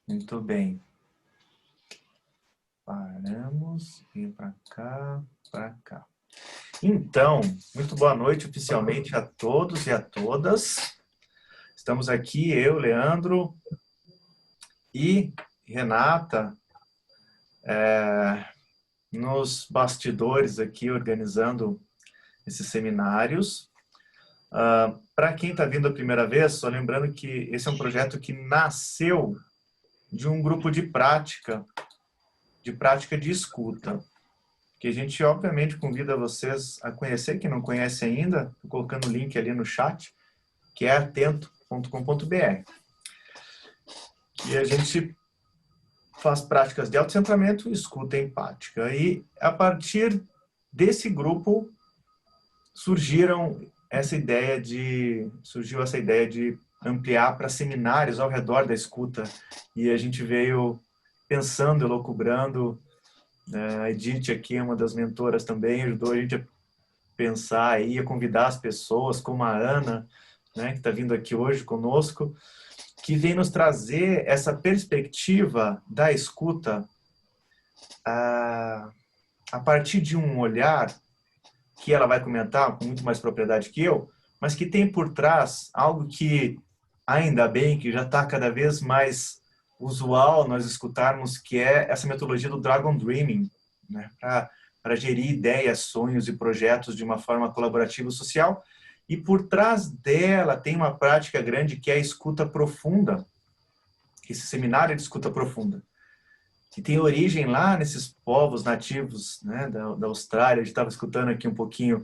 Muito bem. Paramos, vem para cá, para cá. Então, muito boa noite oficialmente a todos e a todas. Estamos aqui, eu, Leandro e Renata, nos bastidores aqui, organizando esses seminários. Para quem está vindo a primeira vez, só lembrando que esse é um projeto que nasceu de um grupo de prática de escuta, que a gente obviamente convida vocês a conhecer, quem não conhece ainda, estou colocando o link ali no chat, que é atento.com.br. E a gente faz práticas de autocentramento e escuta empática. E a partir desse grupo surgiu essa ideia de ampliar para seminários ao redor da escuta. E a gente veio pensando, elucubrando. A Edith aqui é uma das mentoras também, ajudou a gente a pensar aí, a convidar as pessoas, como a Ana, né, que está vindo aqui hoje conosco, que vem nos trazer essa perspectiva da escuta a partir de um olhar que ela vai comentar com muito mais propriedade que eu, mas que tem por trás algo que, ainda bem, que já está cada vez mais usual nós escutarmos, que é essa metodologia do Dragon Dreaming, né? Para gerir ideias, sonhos e projetos de uma forma colaborativa e social. E por trás dela tem uma prática grande que é a escuta profunda, esse seminário de escuta profunda, que tem origem lá nesses povos nativos, né, da Austrália. A gente estava escutando aqui um pouquinho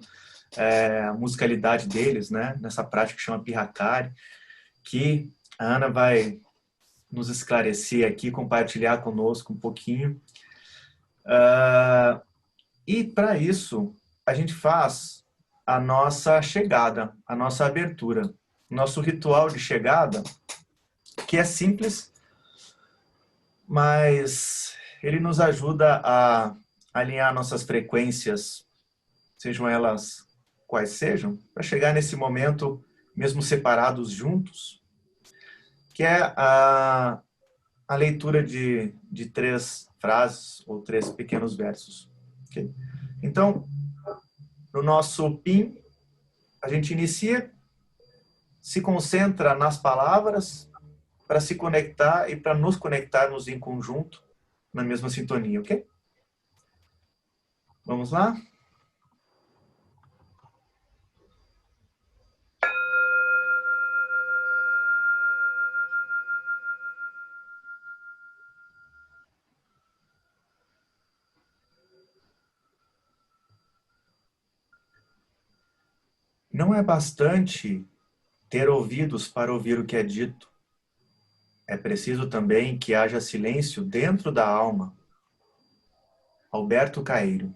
a musicalidade deles, né, nessa prática que chama Pirracari, que a Ana vai nos esclarecer aqui, compartilhar conosco um pouquinho. E para isso, a gente faz a nossa chegada, a nossa abertura, nosso ritual de chegada, que é simples, mas ele nos ajuda a alinhar nossas frequências, sejam elas quais sejam, para chegar nesse momento, mesmo separados juntos, que é a leitura de 3 frases ou 3 pequenos versos. Okay? Então, no nosso PIN, a gente inicia, se concentra nas palavras para se conectar e para nos conectarmos em conjunto, na mesma sintonia, ok? Vamos lá? Não é bastante ter ouvidos para ouvir o que é dito. É preciso também que haja silêncio dentro da alma. Alberto Caeiro. O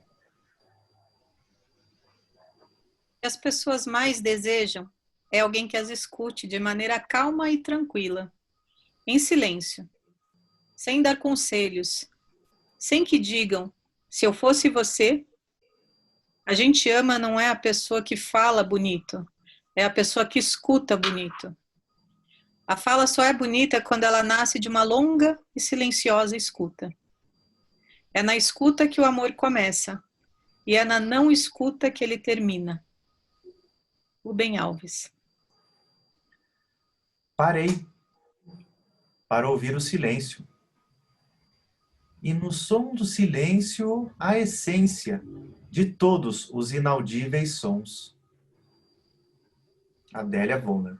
que as pessoas mais desejam é alguém que as escute de maneira calma e tranquila, em silêncio, sem dar conselhos, sem que digam, se eu fosse você. A gente ama não é a pessoa que fala bonito, é a pessoa que escuta bonito. A fala só é bonita quando ela nasce de uma longa e silenciosa escuta. É na escuta que o amor começa, e é na não escuta que ele termina. Rubem Alves. Parei para ouvir o silêncio. E no som do silêncio, a essência de todos os inaudíveis sons. Adélia Vollmer.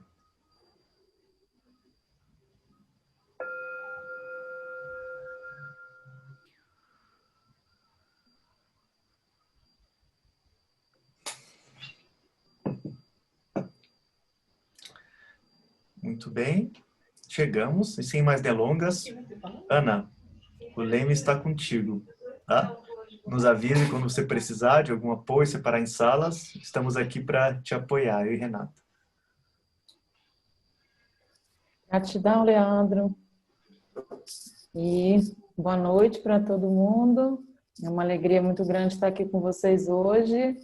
Muito bem, chegamos, e sem mais delongas, Ana, o Leme está contigo, tá? Nos avise quando você precisar de algum apoio, separar em salas, estamos aqui para te apoiar, eu e Renata. Gratidão, Leandro. E boa noite para todo mundo. É uma alegria muito grande estar aqui com vocês hoje.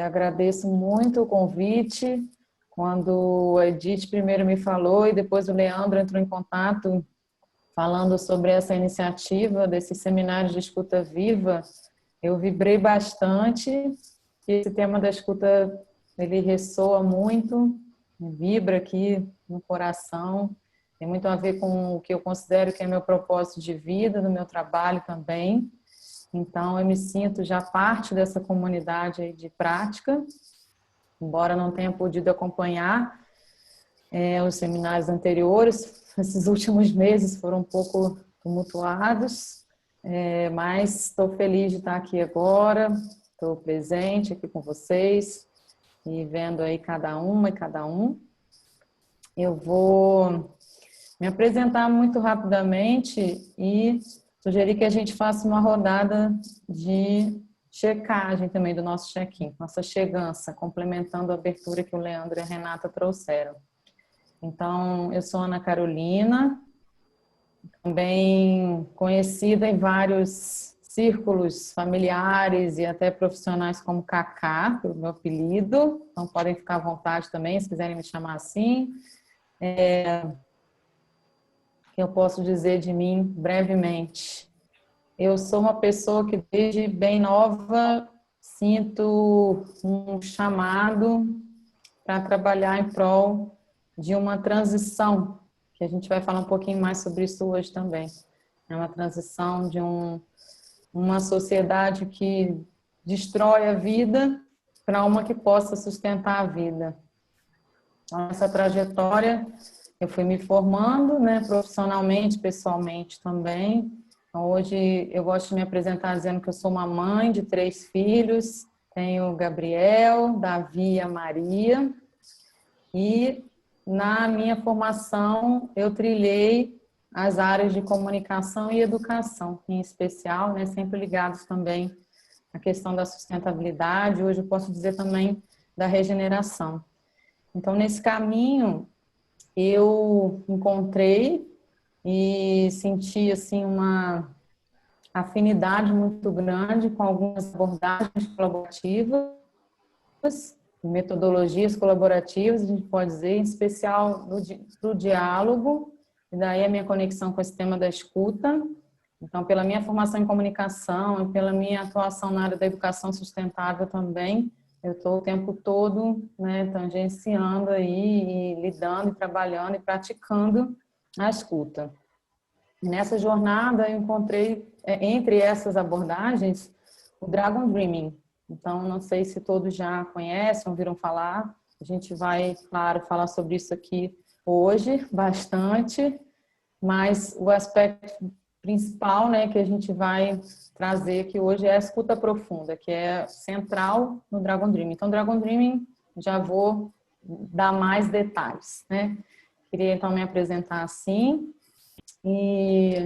Agradeço muito o convite. Quando a Edith primeiro me falou e depois o Leandro entrou em contato, falando sobre essa iniciativa desse seminário de escuta viva, eu vibrei bastante. Esse tema da escuta, ele ressoa muito, vibra aqui no coração. Tem muito a ver com o que eu considero que é meu propósito de vida, no meu trabalho também. Então, eu me sinto já parte dessa comunidade aí de prática, embora não tenha podido acompanhar os seminários anteriores. Esses últimos meses foram um pouco tumultuados, mas estou feliz de estar aqui agora, estou presente aqui com vocês e vendo aí cada uma e cada um. Eu vou me apresentar muito rapidamente e sugerir que a gente faça uma rodada de checagem também do nosso check-in, nossa chegança, complementando a abertura que o Leandro e a Renata trouxeram. Então, eu sou Ana Carolina, também conhecida em vários círculos familiares e até profissionais como Cacá, pelo meu apelido. Então, podem ficar à vontade também, se quiserem me chamar assim. Que eu posso dizer de mim brevemente. Eu sou uma pessoa que desde bem nova sinto um chamado para trabalhar em prol de uma transição, que a gente vai falar um pouquinho mais sobre isso hoje também. É uma transição de uma sociedade que destrói a vida para uma que possa sustentar a vida. Então, essa trajetória, eu fui me formando, né, profissionalmente, pessoalmente também. Então, hoje eu gosto de me apresentar dizendo que eu sou uma mãe de 3 filhos, tenho o Gabriel, Davi e a Maria, e na minha formação eu trilhei as áreas de comunicação e educação, em especial, né, sempre ligados também à questão da sustentabilidade, hoje eu posso dizer também da regeneração. Então, nesse caminho, eu encontrei e senti assim uma afinidade muito grande com algumas abordagens colaborativas, metodologias colaborativas, a gente pode dizer, em especial do diálogo, e daí a minha conexão com esse tema da escuta. Então, pela minha formação em comunicação e pela minha atuação na área da educação sustentável também, eu estou o tempo todo, né, tangenciando aí, e lidando, e trabalhando e praticando a escuta. Nessa jornada, eu encontrei, entre essas abordagens, o Dragon Dreaming. Então, não sei se todos já conhecem, ouviram falar. A gente vai, claro, falar sobre isso aqui hoje, bastante, mas o aspecto principal, né, que a gente vai trazer aqui hoje é a escuta profunda, que é central no Dragon Dreaming. Então, Dragon Dreaming, já vou dar mais detalhes, né? Queria, então, me apresentar assim e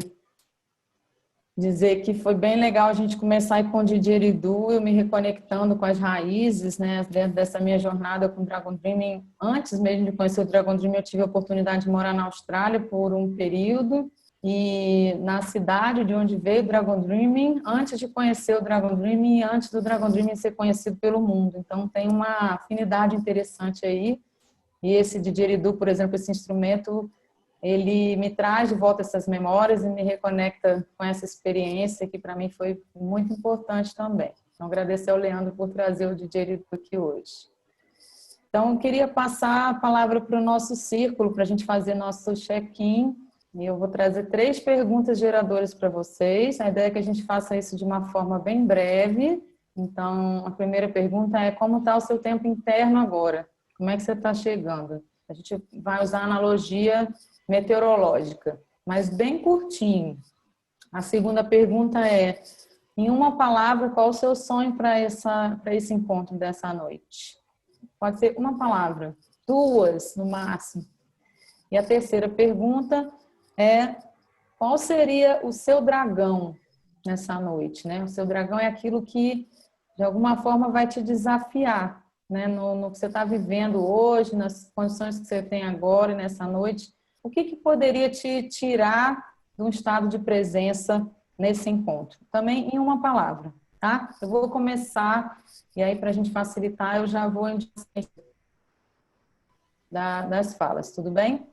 dizer que foi bem legal a gente começar aí com o didgeridoo, eu me reconectando com as raízes, né, dentro dessa minha jornada com o Dragon Dreaming. Antes mesmo de conhecer o Dragon Dreaming, eu tive a oportunidade de morar na Austrália por um período, e na cidade de onde veio o Dragon Dreaming, antes de conhecer o Dragon Dreaming e antes do Dragon Dreaming ser conhecido pelo mundo. Então, tem uma afinidade interessante aí. E esse didgeridoo, por exemplo, esse instrumento, ele me traz de volta essas memórias e me reconecta com essa experiência que para mim foi muito importante também. Então, agradecer ao Leandro por trazer o didgeridoo aqui hoje. Então, eu queria passar a palavra para o nosso círculo, para a gente fazer nosso check-in. E eu vou trazer 3 perguntas geradoras para vocês. A ideia é que a gente faça isso de uma forma bem breve. Então, a primeira pergunta é: como está o seu tempo interno agora? Como é que você está chegando? A gente vai usar a analogia meteorológica, mas bem curtinho. A segunda pergunta é: em uma palavra, qual o seu sonho para esse encontro dessa noite? Pode ser uma palavra, 2 no máximo. E a terceira pergunta é: qual seria o seu dragão nessa noite, né? O seu dragão é aquilo que, de alguma forma, vai te desafiar, né? No que você está vivendo hoje, nas condições que você tem agora e nessa noite. O que poderia te tirar de um estado de presença nesse encontro? Também em uma palavra, tá? Eu vou começar, e aí, para a gente facilitar, eu já vou das falas, tudo bem?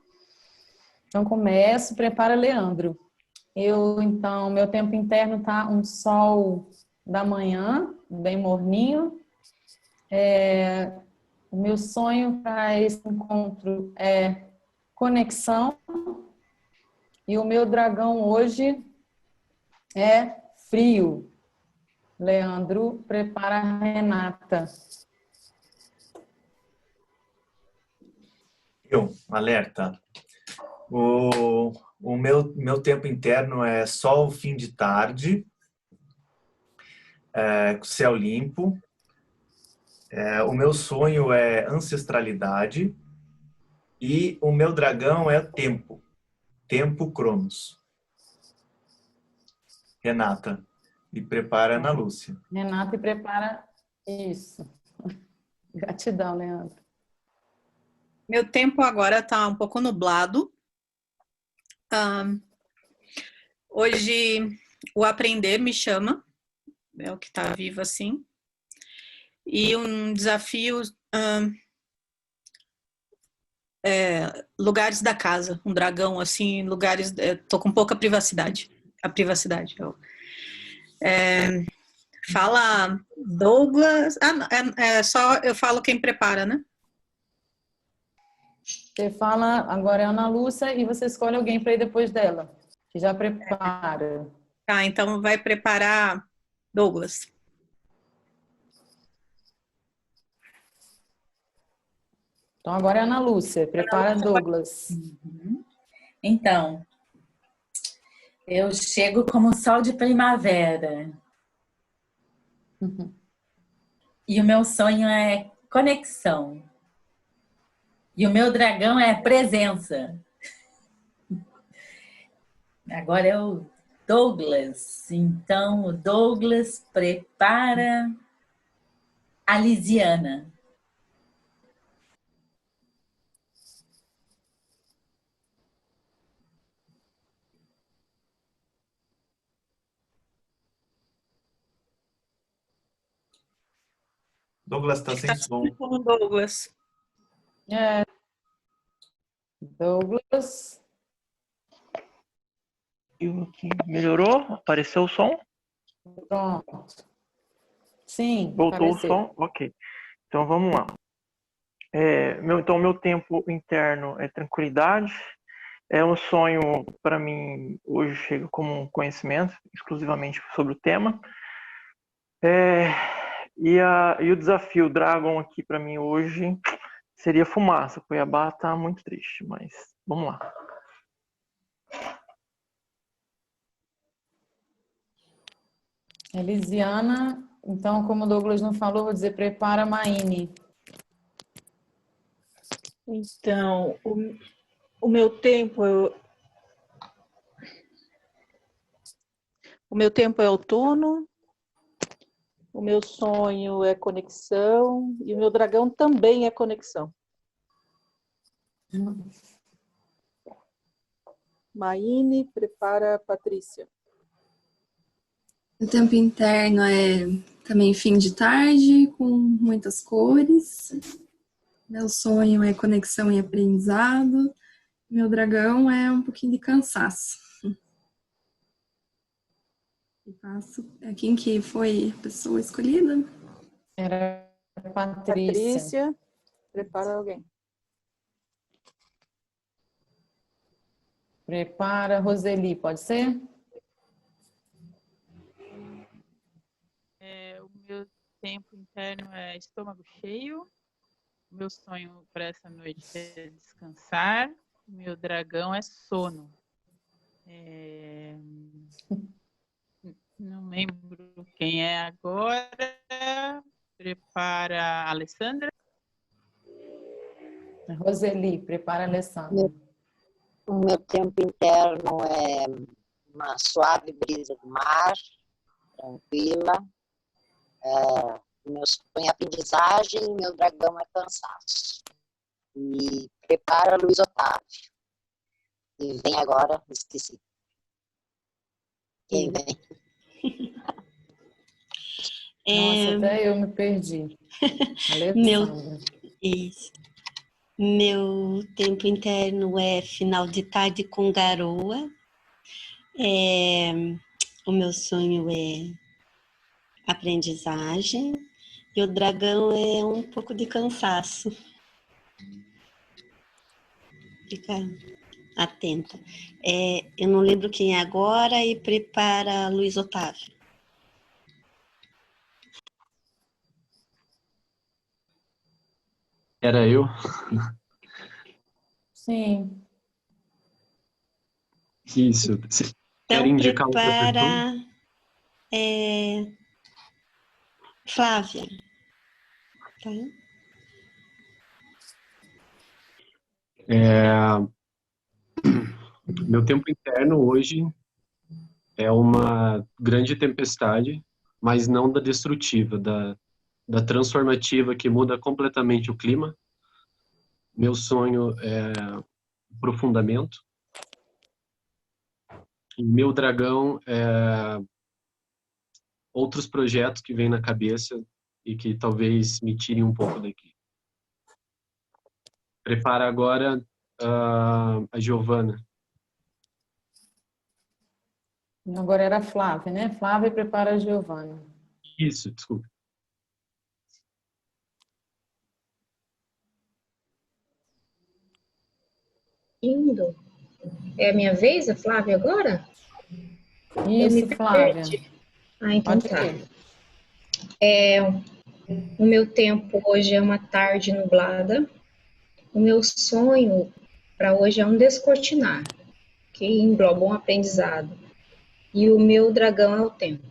Então, começo. Prepara, Leandro. Então, meu tempo interno tá um sol da manhã, bem morninho. O meu sonho para esse encontro é conexão. E o meu dragão hoje é frio. Leandro, prepara a Renata. Alerta. O meu tempo interno é sol, fim de tarde, céu limpo. O meu sonho é ancestralidade e o meu dragão é tempo, tempo Cronos. Renata, e prepara a Ana Lúcia. Renata, e prepara isso. Gratidão, Leandro. Meu tempo agora está um pouco nublado. Hoje o aprender me chama, é o que está vivo assim. E um desafio, lugares da casa, um dragão assim, lugares, tô com pouca privacidade. A privacidade. Fala Douglas. Só eu falo quem prepara, né? Você fala, agora é a Ana Lúcia, e você escolhe alguém para ir depois dela, que já prepara. Tá, então vai preparar Douglas. Então agora é a Ana Lúcia, prepara Douglas. Então, eu chego como sol de primavera. E o meu sonho é conexão. E o meu dragão é presença. Agora é o Douglas. Então, o Douglas prepara a Lisiana. Douglas está sem som. Douglas. Douglas. Melhorou? Apareceu o som? Pronto. Sim, Voltou apareceu. o som? Ok. Então vamos lá. Meu tempo interno é tranquilidade. É um sonho, para mim, hoje chega como um conhecimento, exclusivamente sobre o tema. E o desafio Dragon aqui para mim hoje seria fumaça. Cuiabá tá muito triste, mas vamos lá. Elisiana, então, como o Douglas não falou, vou dizer prepara Maine. Então, o meu tempo é outono, o meu sonho é conexão e o meu dragão também é conexão. Maine, prepara a Patrícia. O tempo interno é também fim de tarde, com muitas cores. Meu sonho é conexão e aprendizado. Meu dragão é um pouquinho de cansaço. E passo. Quem que foi a pessoa escolhida? Era Patrícia. Patrícia, prepara alguém. Prepara Roseli, pode ser? O meu tempo interno é estômago cheio. O meu sonho para essa noite é descansar. O meu dragão é sono. Não lembro quem é agora. Prepara a Alessandra. Roseli, prepara a Alessandra. O meu tempo interno é uma suave brisa do mar, tranquila. Meu sonho é aprendizagem, meu dragão é cansaço. E prepara Luiz Otávio. E vem agora, esqueci. Quem vem? Nossa, até eu me perdi. Isso. Meu tempo interno é final de tarde com garoa. O meu sonho é aprendizagem e o dragão é um pouco de cansaço. Fica atenta. Eu não lembro quem é agora e prepara Luiz Otávio. Era eu? Sim. Isso. Você quer Então, indicar outra pessoa? prepara Flávia. Tá? Meu tempo interno hoje é uma grande tempestade, mas não da destrutiva, da transformativa que muda completamente o clima. Meu sonho é aprofundamento. E meu dragão é outros projetos que vêm na cabeça e que talvez me tirem um pouco daqui. Prepara agora a Giovana. Agora era a Flávia, né? Flávia prepara a Giovana. Isso, desculpa. Indo. É a minha vez, a Flávia, agora? Eu me Isso, Flávia. perdi. Ah, então Pode tá. ir. O meu tempo hoje é uma tarde nublada. O meu sonho para hoje é um descortinar, que engloba um aprendizado. E o meu dragão é o tempo.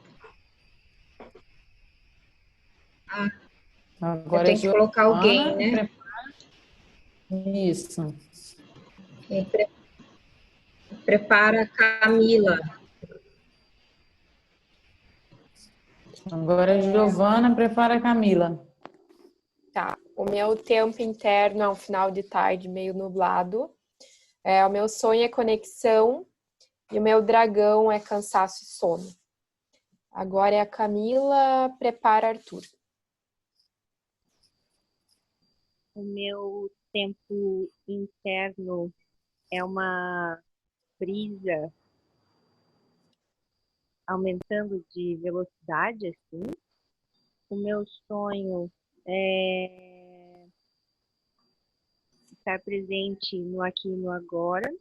Eu Agora tenho que colocar alguém, né? Isso. Prepara a Camila. Agora a Giovana prepara a Camila. Tá. O meu tempo interno é um final de tarde meio nublado. O meu sonho é conexão e o meu dragão é cansaço e sono. Agora é a Camila, prepara Arthur. O meu tempo interno é uma brisa aumentando de velocidade, assim. O meu sonho é estar presente no aqui e no agora.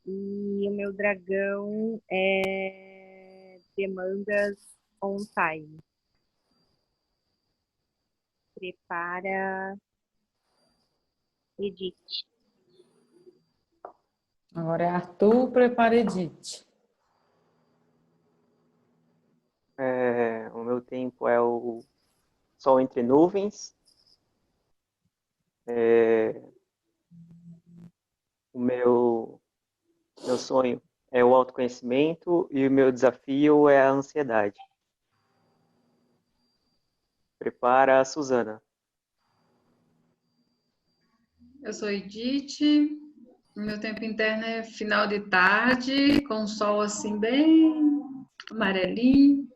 E o meu dragão é demandas on time. Prepara Edith. Agora é Arthur, prepara Edith. O meu tempo é o sol entre nuvens. O meu sonho é o autoconhecimento e o meu desafio é a ansiedade. Prepara a Suzana. Eu sou Edith, o meu tempo interno é final de tarde, com o sol assim bem amarelinho.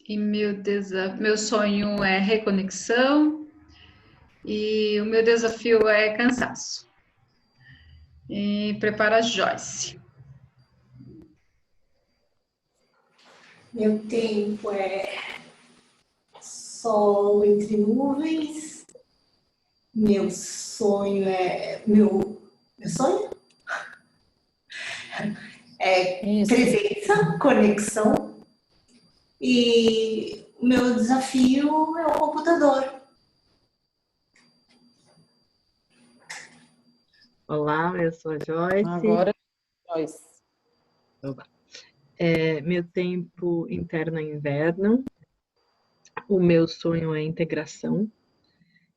E meu sonho é reconexão e o meu desafio é cansaço. E prepara a Joyce. Meu tempo é sol entre nuvens. Meu sonho é... Meu sonho? Presença, conexão. E o meu desafio é o computador. Olá, eu sou a Joyce. Agora, Joyce. Meu tempo interno é inverno. O meu sonho é integração.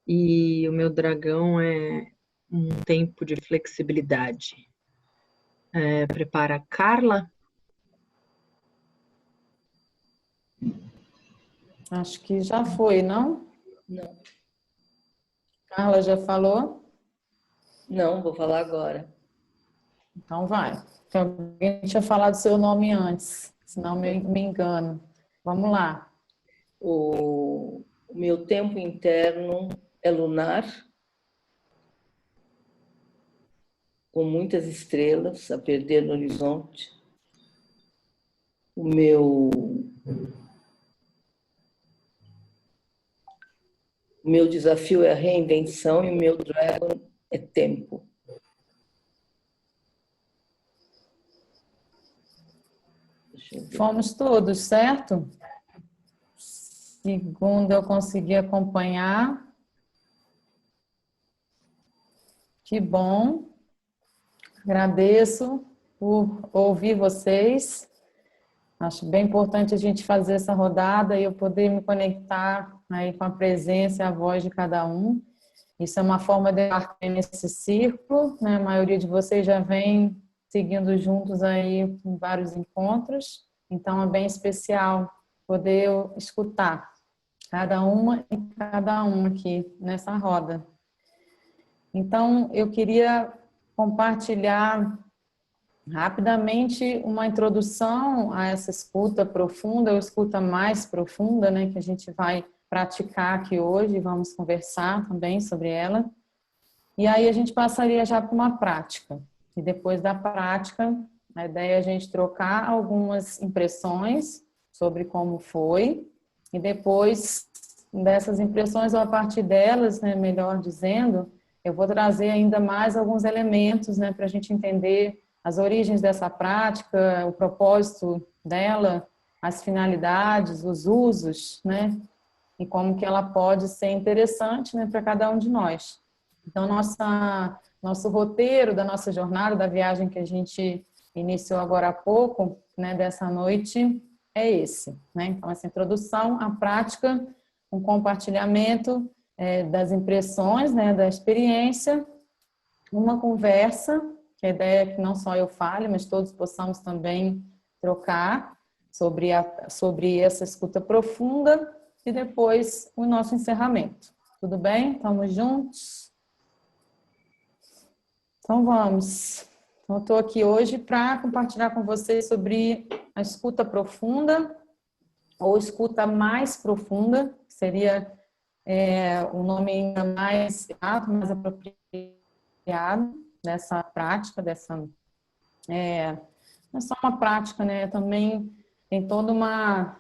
E o meu dragão é um tempo de flexibilidade. Prepara a Carla. Acho que já foi, não? Não. Carla já falou? Não, vou falar agora. Então vai. Porque alguém tinha falado seu nome antes, senão me engano. Vamos lá. O meu tempo interno é lunar. com muitas estrelas a perder no horizonte. O meu desafio é a reinvenção e o meu dragon é tempo. Fomos todos, certo? Segundo, eu consegui acompanhar. Que bom. Agradeço por ouvir vocês. Acho bem importante a gente fazer essa rodada e eu poder me conectar aí com a presença e a voz de cada um. Isso é uma forma de embarcar nesse círculo, né? A maioria de vocês já vem seguindo juntos aí em vários encontros, então é bem especial poder escutar cada uma e cada um aqui nessa roda. Então, eu queria compartilhar rapidamente uma introdução a essa escuta profunda, ou escuta mais profunda, né, que a gente vai praticar aqui hoje, vamos conversar também sobre ela. E aí a gente passaria já para uma prática. E depois da prática, a ideia é a gente trocar algumas impressões sobre como foi, e depois dessas impressões, ou a partir delas, né, melhor dizendo, eu vou trazer ainda mais alguns elementos, né, para a gente entender as origens dessa prática, o propósito dela, as finalidades, os usos, né, e como que ela pode ser interessante, né, para cada um de nós. Então, nosso roteiro da nossa jornada, da viagem que a gente iniciou agora há pouco, né, dessa noite, é esse, né? Então, essa introdução à prática, um compartilhamento das impressões, né, da experiência, uma conversa, que a ideia é que não só eu fale, mas todos possamos também trocar sobre essa escuta profunda e depois o nosso encerramento. Tudo bem? Estamos juntos? Então vamos. Então, eu estou aqui hoje para compartilhar com vocês sobre a escuta profunda ou escuta mais profunda, que seria o nome ainda mais apropriado dessa prática, não é só uma prática, né? Também tem toda uma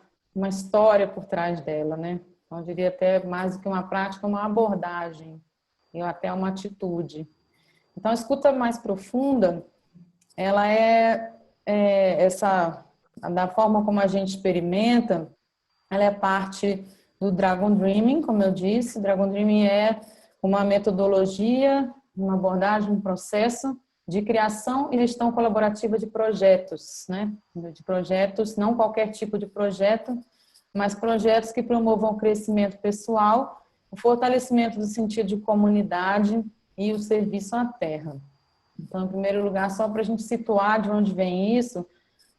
história por trás dela, né? Então, eu diria até mais do que uma prática, uma abordagem e até uma atitude. Então, a escuta mais profunda, ela da forma como a gente experimenta, ela é parte do Dragon Dreaming, como eu disse. Dragon Dreaming é uma metodologia, uma abordagem, um processo de criação e gestão colaborativa de projetos, né? De projetos, não qualquer tipo de projeto, mas projetos que promovam o crescimento pessoal, o fortalecimento do sentido de comunidade e o serviço à terra. Então, em primeiro lugar, só para a gente situar de onde vem isso,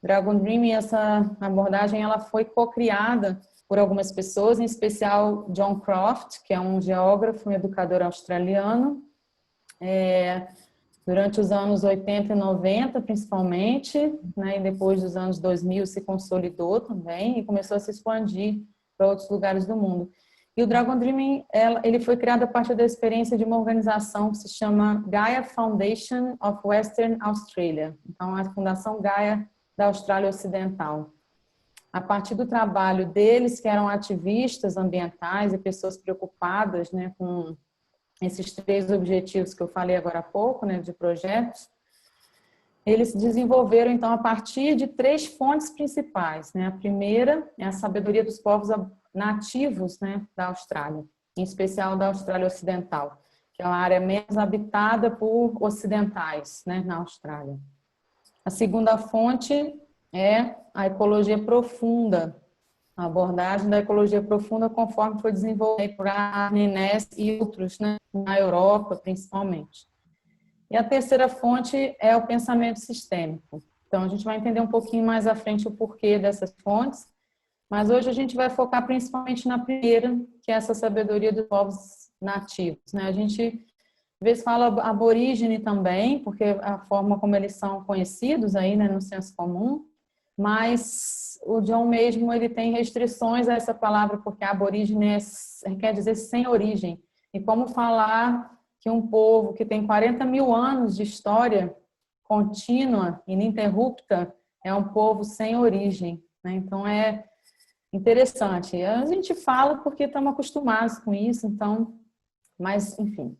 Dragon Dreaming, essa abordagem, ela foi co-criada por algumas pessoas, em especial John Croft, que é um geógrafo e educador australiano, durante os anos 80 e 90, principalmente, né, e depois dos anos 2000 se consolidou também e começou a se expandir para outros lugares do mundo. E o Dragon Dreaming, ele foi criado a partir da experiência de uma organização que se chama Gaia Foundation of Western Australia. Então, a Fundação Gaia da Austrália Ocidental. A partir do trabalho deles, que eram ativistas ambientais e pessoas preocupadas, né, com esses 3 objetivos que eu falei agora há pouco, né, de projetos, eles desenvolveram, então, a partir de 3 fontes principais, né? A primeira é a sabedoria dos povos nativos, né, da Austrália, em especial da Austrália Ocidental, que é uma área menos habitada por ocidentais, né, na Austrália. A segunda fonte é a ecologia profunda, a abordagem da ecologia profunda conforme foi desenvolvida por Arne Naess e outros, né, na Europa, principalmente. E a terceira fonte é o pensamento sistêmico. Então, a gente vai entender um pouquinho mais à frente o porquê dessas fontes, mas hoje a gente vai focar principalmente na primeira, que é essa sabedoria dos povos nativos, né? A gente, às vezes, fala aborígene também, porque é a forma como eles são conhecidos aí, né, no senso comum, mas o John mesmo, ele tem restrições a essa palavra, porque aborígene quer dizer sem origem. E como falar que um povo que tem 40 mil anos de história contínua, ininterrupta, é um povo sem origem, né? Então, é interessante. A gente fala porque estamos acostumados com isso, então, mas, enfim.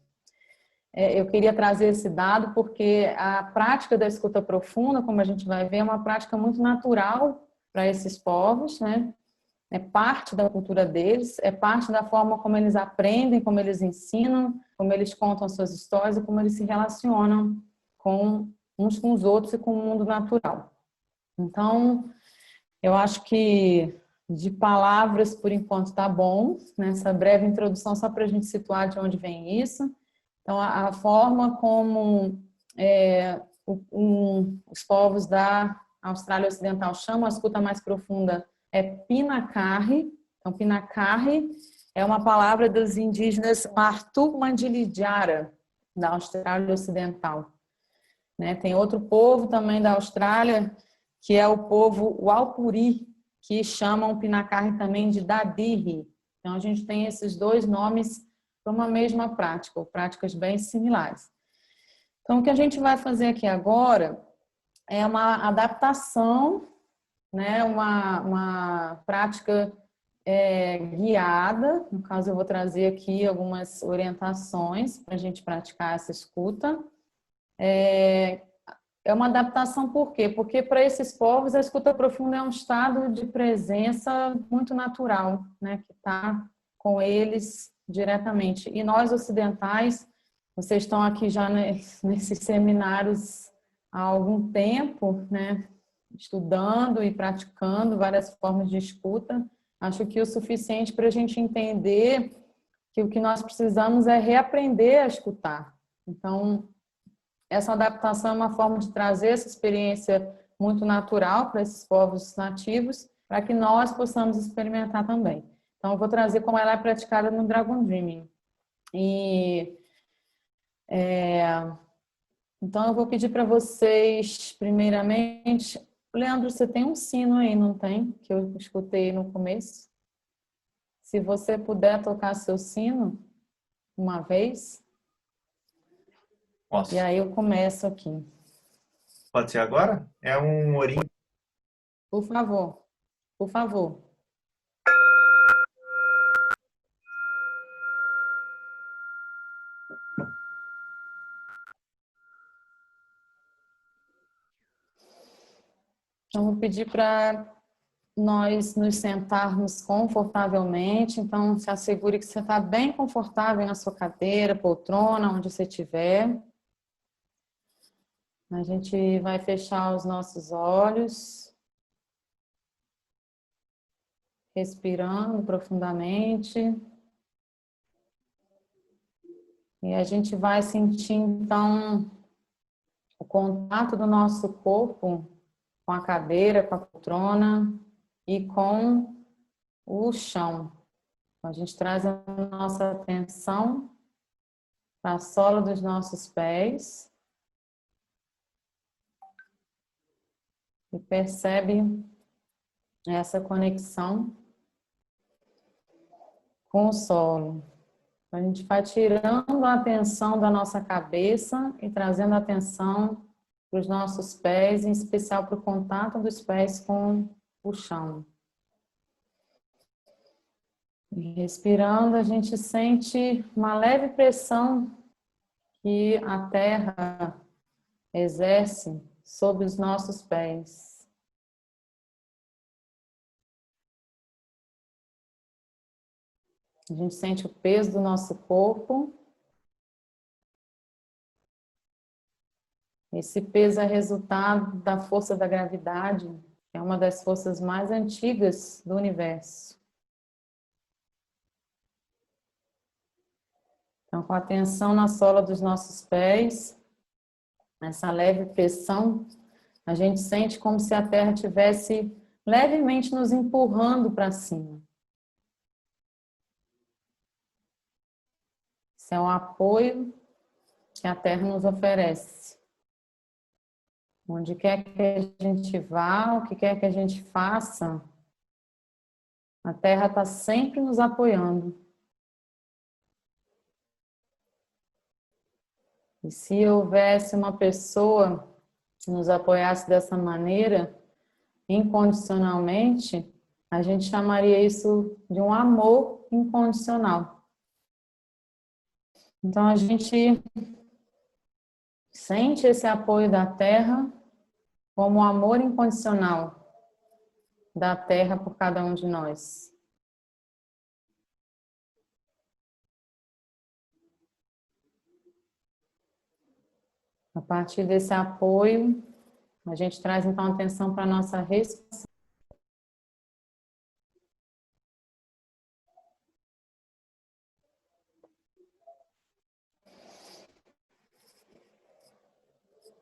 Eu queria trazer esse dado porque a prática da escuta profunda, como a gente vai ver, é uma prática muito natural para esses povos, né? É parte da cultura deles, é parte da forma como eles aprendem, como eles ensinam, como eles contam suas histórias e como eles se relacionam com uns com os outros e com o mundo natural. Então, eu acho que de palavras, por enquanto, está bom, nessa breve introdução, só para a gente situar de onde vem isso. Então, a forma como os povos da Austrália Ocidental chamam a escuta mais profunda é Pinacarri. Então, Pinacarri é uma palavra dos indígenas Martu Mandilidjara, da Austrália Ocidental. Né? Tem outro povo também da Austrália, que é o povo Walpuri, que chamam o Pinacarri também de Dadiri. Então, a gente tem esses dois nomes para uma mesma prática, ou práticas bem similares. Então, o que a gente vai fazer aqui agora é uma adaptação, né? Uma prática guiada. No caso, eu vou trazer aqui algumas orientações para a gente praticar essa escuta. É uma adaptação por quê? Porque para esses povos a escuta profunda é um estado de presença muito natural, né? Que está com eles diretamente. E nós ocidentais, vocês estão aqui já nesses seminários há algum tempo, né? Estudando e praticando várias formas de escuta. Acho que o suficiente para a gente entender que o que nós precisamos é reaprender a escutar. Então, essa adaptação é uma forma de trazer essa experiência muito natural para esses povos nativos, para que nós possamos experimentar também. Então, eu vou trazer como ela é praticada no Dragon Dreaming. Então, eu vou pedir para vocês, primeiramente... Leandro, você tem um sino aí, não tem? Que eu escutei no começo. Se você puder tocar seu sino uma vez... Posso. E aí eu começo aqui. Pode ser agora? É um orim. Por favor. Por favor. Então, vou pedir para nós nos sentarmos confortavelmente. Então, se assegure que você está bem confortável na sua cadeira, poltrona, onde você estiver. A gente vai fechar os nossos olhos, respirando profundamente. E a gente vai sentir, então, o contato do nosso corpo com a cadeira, com a poltrona e com o chão. Então, a gente traz a nossa atenção para a sola dos nossos pés. E percebe essa conexão com o solo. A gente vai tirando a atenção da nossa cabeça e trazendo a atenção para os nossos pés, em especial para o contato dos pés com o chão. E respirando, a gente sente uma leve pressão que a terra exerce sobre os nossos pés. A gente sente o peso do nosso corpo. Esse peso é resultado da força da gravidade, que é uma das forças mais antigas do universo. Então, com a atenção na sola dos nossos pés, essa leve pressão, a gente sente como se a terra estivesse levemente nos empurrando para cima. Esse é um apoio que a terra nos oferece. Onde quer que a gente vá, o que quer que a gente faça, a terra está sempre nos apoiando. E se houvesse uma pessoa que nos apoiasse dessa maneira, incondicionalmente, a gente chamaria isso de um amor incondicional. Então, a gente sente esse apoio da Terra como o amor incondicional da Terra por cada um de nós. A partir desse apoio, a gente traz então atenção para a nossa respiração.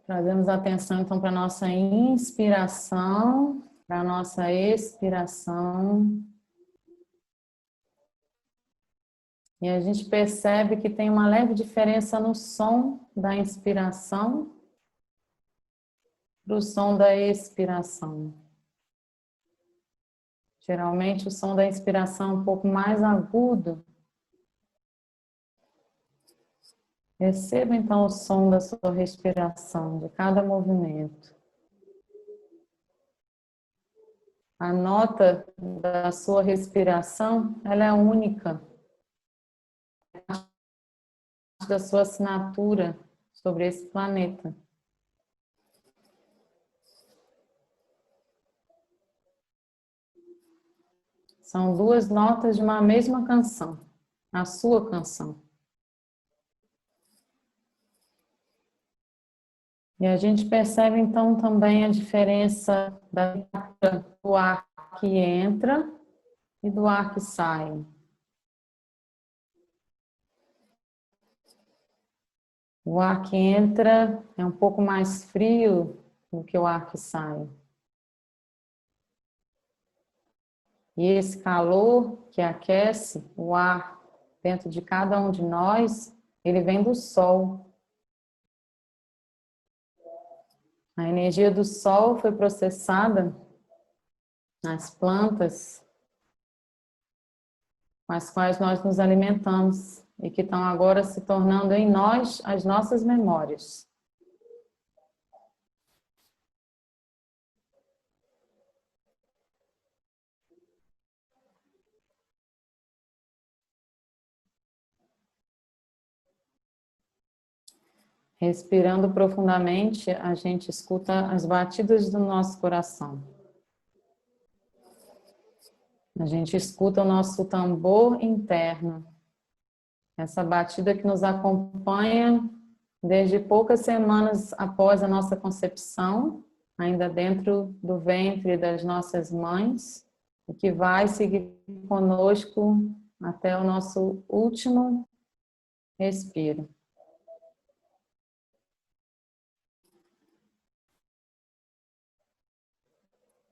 Trazemos atenção então para a nossa inspiração, para a nossa expiração. E a gente percebe que tem uma leve diferença no som da inspiração para o som da expiração. Geralmente o som da inspiração é um pouco mais agudo. Receba então o som da sua respiração, de cada movimento. A nota da sua respiração, ela é única. Da sua assinatura sobre esse planeta. São duas notas de uma mesma canção, a sua canção. E a gente percebe então também a diferença do ar que entra e do ar que sai. O ar que entra é um pouco mais frio do que o ar que sai. E esse calor que aquece o ar dentro de cada um de nós, ele vem do sol. A energia do sol foi processada nas plantas com as quais nós nos alimentamos e que estão agora se tornando em nós as nossas memórias. Respirando profundamente, a gente escuta as batidas do nosso coração. A gente escuta o nosso tambor interno. Essa batida que nos acompanha desde poucas semanas após a nossa concepção, ainda dentro do ventre das nossas mães, e que vai seguir conosco até o nosso último respiro.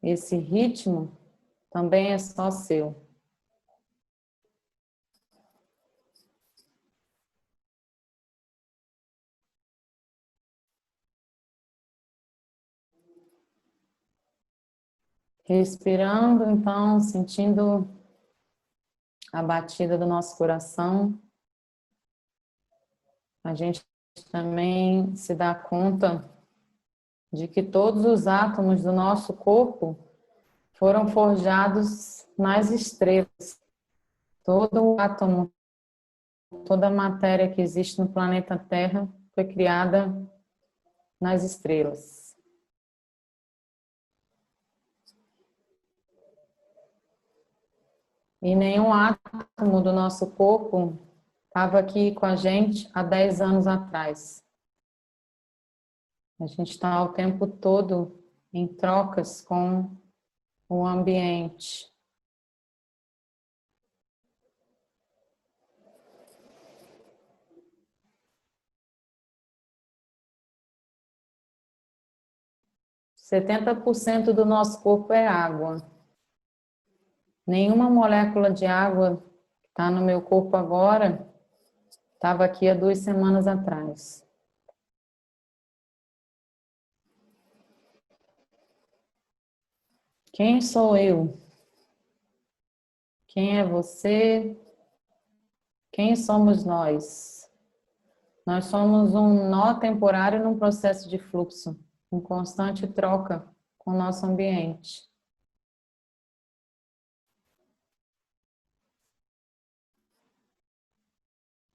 Esse ritmo também é só seu. Respirando, então, sentindo a batida do nosso coração, a gente também se dá conta de que todos os átomos do nosso corpo foram forjados nas estrelas. Todo o átomo, toda a matéria que existe no planeta Terra foi criada nas estrelas. E nenhum átomo do nosso corpo estava aqui com a gente há 10 anos atrás. A gente está o tempo todo em trocas com o ambiente. %70 do nosso corpo é água. Nenhuma molécula de água que está no meu corpo agora estava aqui há 2 semanas atrás. Quem sou eu? Quem é você? Quem somos nós? Nós somos um nó temporário num processo de fluxo, em constante troca com o nosso ambiente.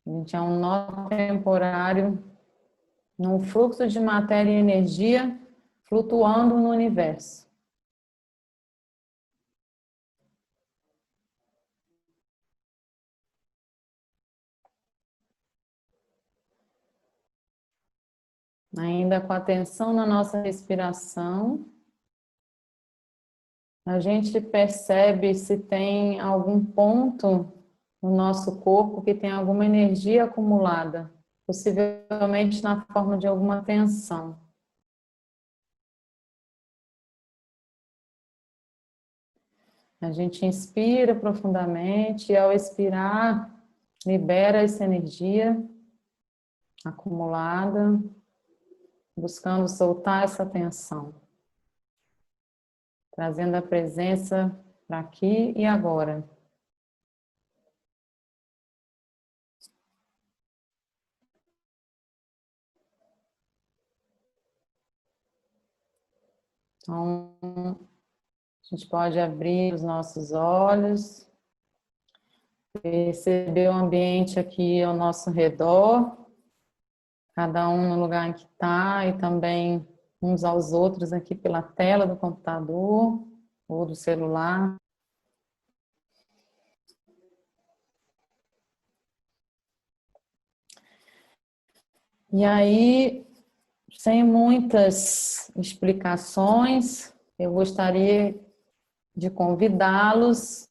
A gente é um nó temporário num fluxo de matéria e energia flutuando no universo. Ainda com atenção na nossa respiração, a gente percebe se tem algum ponto no nosso corpo que tem alguma energia acumulada, possivelmente na forma de alguma tensão. A gente inspira profundamente e ao expirar, libera essa energia acumulada, buscando soltar essa tensão, trazendo a presença para aqui e agora. Então, a gente pode abrir os nossos olhos, perceber o ambiente aqui ao nosso redor, cada um no lugar em que está e também uns aos outros aqui pela tela do computador ou do celular. E aí, sem muitas explicações, eu gostaria de convidá-los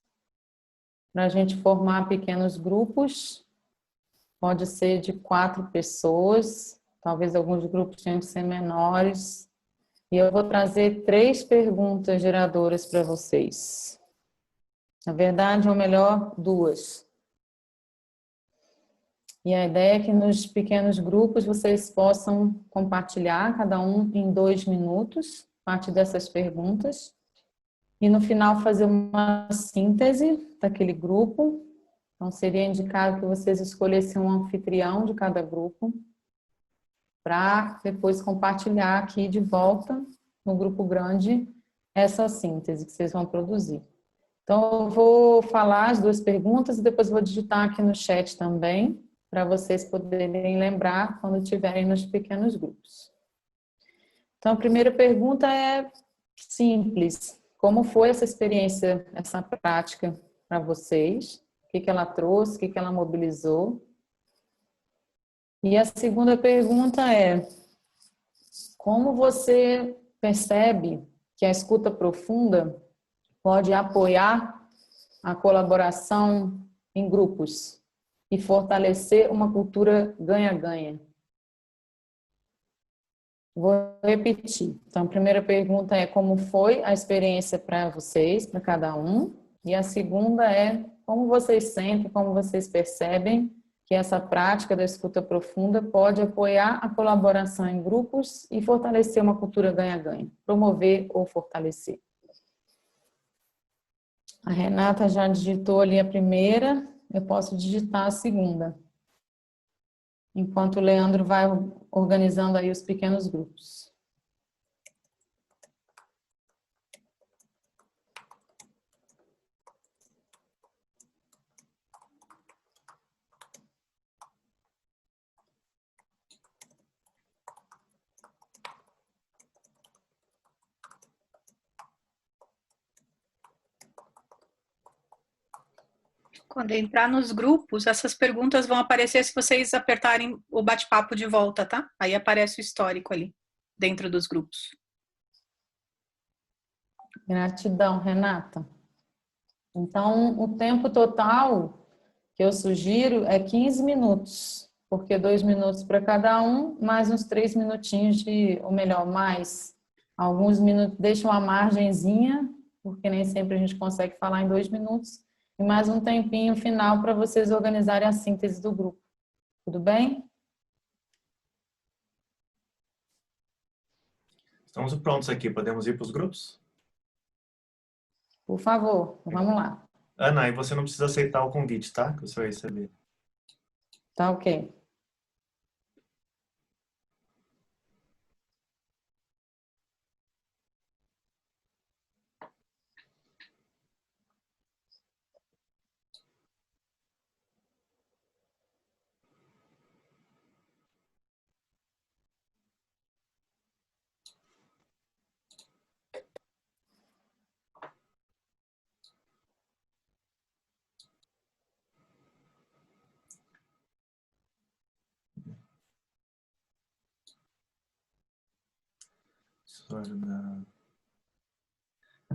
para a gente formar pequenos grupos. Pode ser de 4 pessoas, talvez alguns grupos tenham que ser menores. E eu vou trazer 3 perguntas geradoras para vocês. Na verdade, ou melhor, 2. E a ideia é que nos pequenos grupos vocês possam compartilhar, cada um em 2 minutos, parte dessas perguntas. E no final fazer uma síntese daquele grupo. Então seria indicado que vocês escolhessem um anfitrião de cada grupo para depois compartilhar aqui de volta no grupo grande essa síntese que vocês vão produzir. Então eu vou falar as 2 perguntas e depois vou digitar aqui no chat também, para vocês poderem lembrar quando estiverem nos pequenos grupos. Então, a primeira pergunta é simples. Como foi essa experiência, essa prática para vocês? O que ela trouxe? O que ela mobilizou? E a segunda pergunta é: como você percebe que a escuta profunda pode apoiar a colaboração em grupos e fortalecer uma cultura ganha-ganha? Vou repetir. Então, a primeira pergunta é como foi a experiência para vocês, para cada um. E a segunda é como vocês sentem, como vocês percebem que essa prática da escuta profunda pode apoiar a colaboração em grupos e fortalecer uma cultura ganha-ganha, promover ou fortalecer. A Renata já digitou ali a primeira, eu posso digitar a segunda. Enquanto o Leandro vai organizando aí os pequenos grupos. Quando entrar nos grupos, essas perguntas vão aparecer se vocês apertarem o bate-papo de volta, tá? Aí aparece o histórico ali, dentro dos grupos. Gratidão, Renata. Então, o tempo total que eu sugiro é 15 minutos, porque 2 minutos para cada um, mais uns 3 minutinhos de, ou melhor, mais alguns minutos, deixa uma margenzinha, porque nem sempre a gente consegue falar em 2 minutos, e mais um tempinho final para vocês organizarem a síntese do grupo. Tudo bem? Estamos prontos aqui, podemos ir para os grupos? Por favor, vamos lá. Ana, aí você não precisa aceitar o convite, tá? Que você vai receber. Tá ok.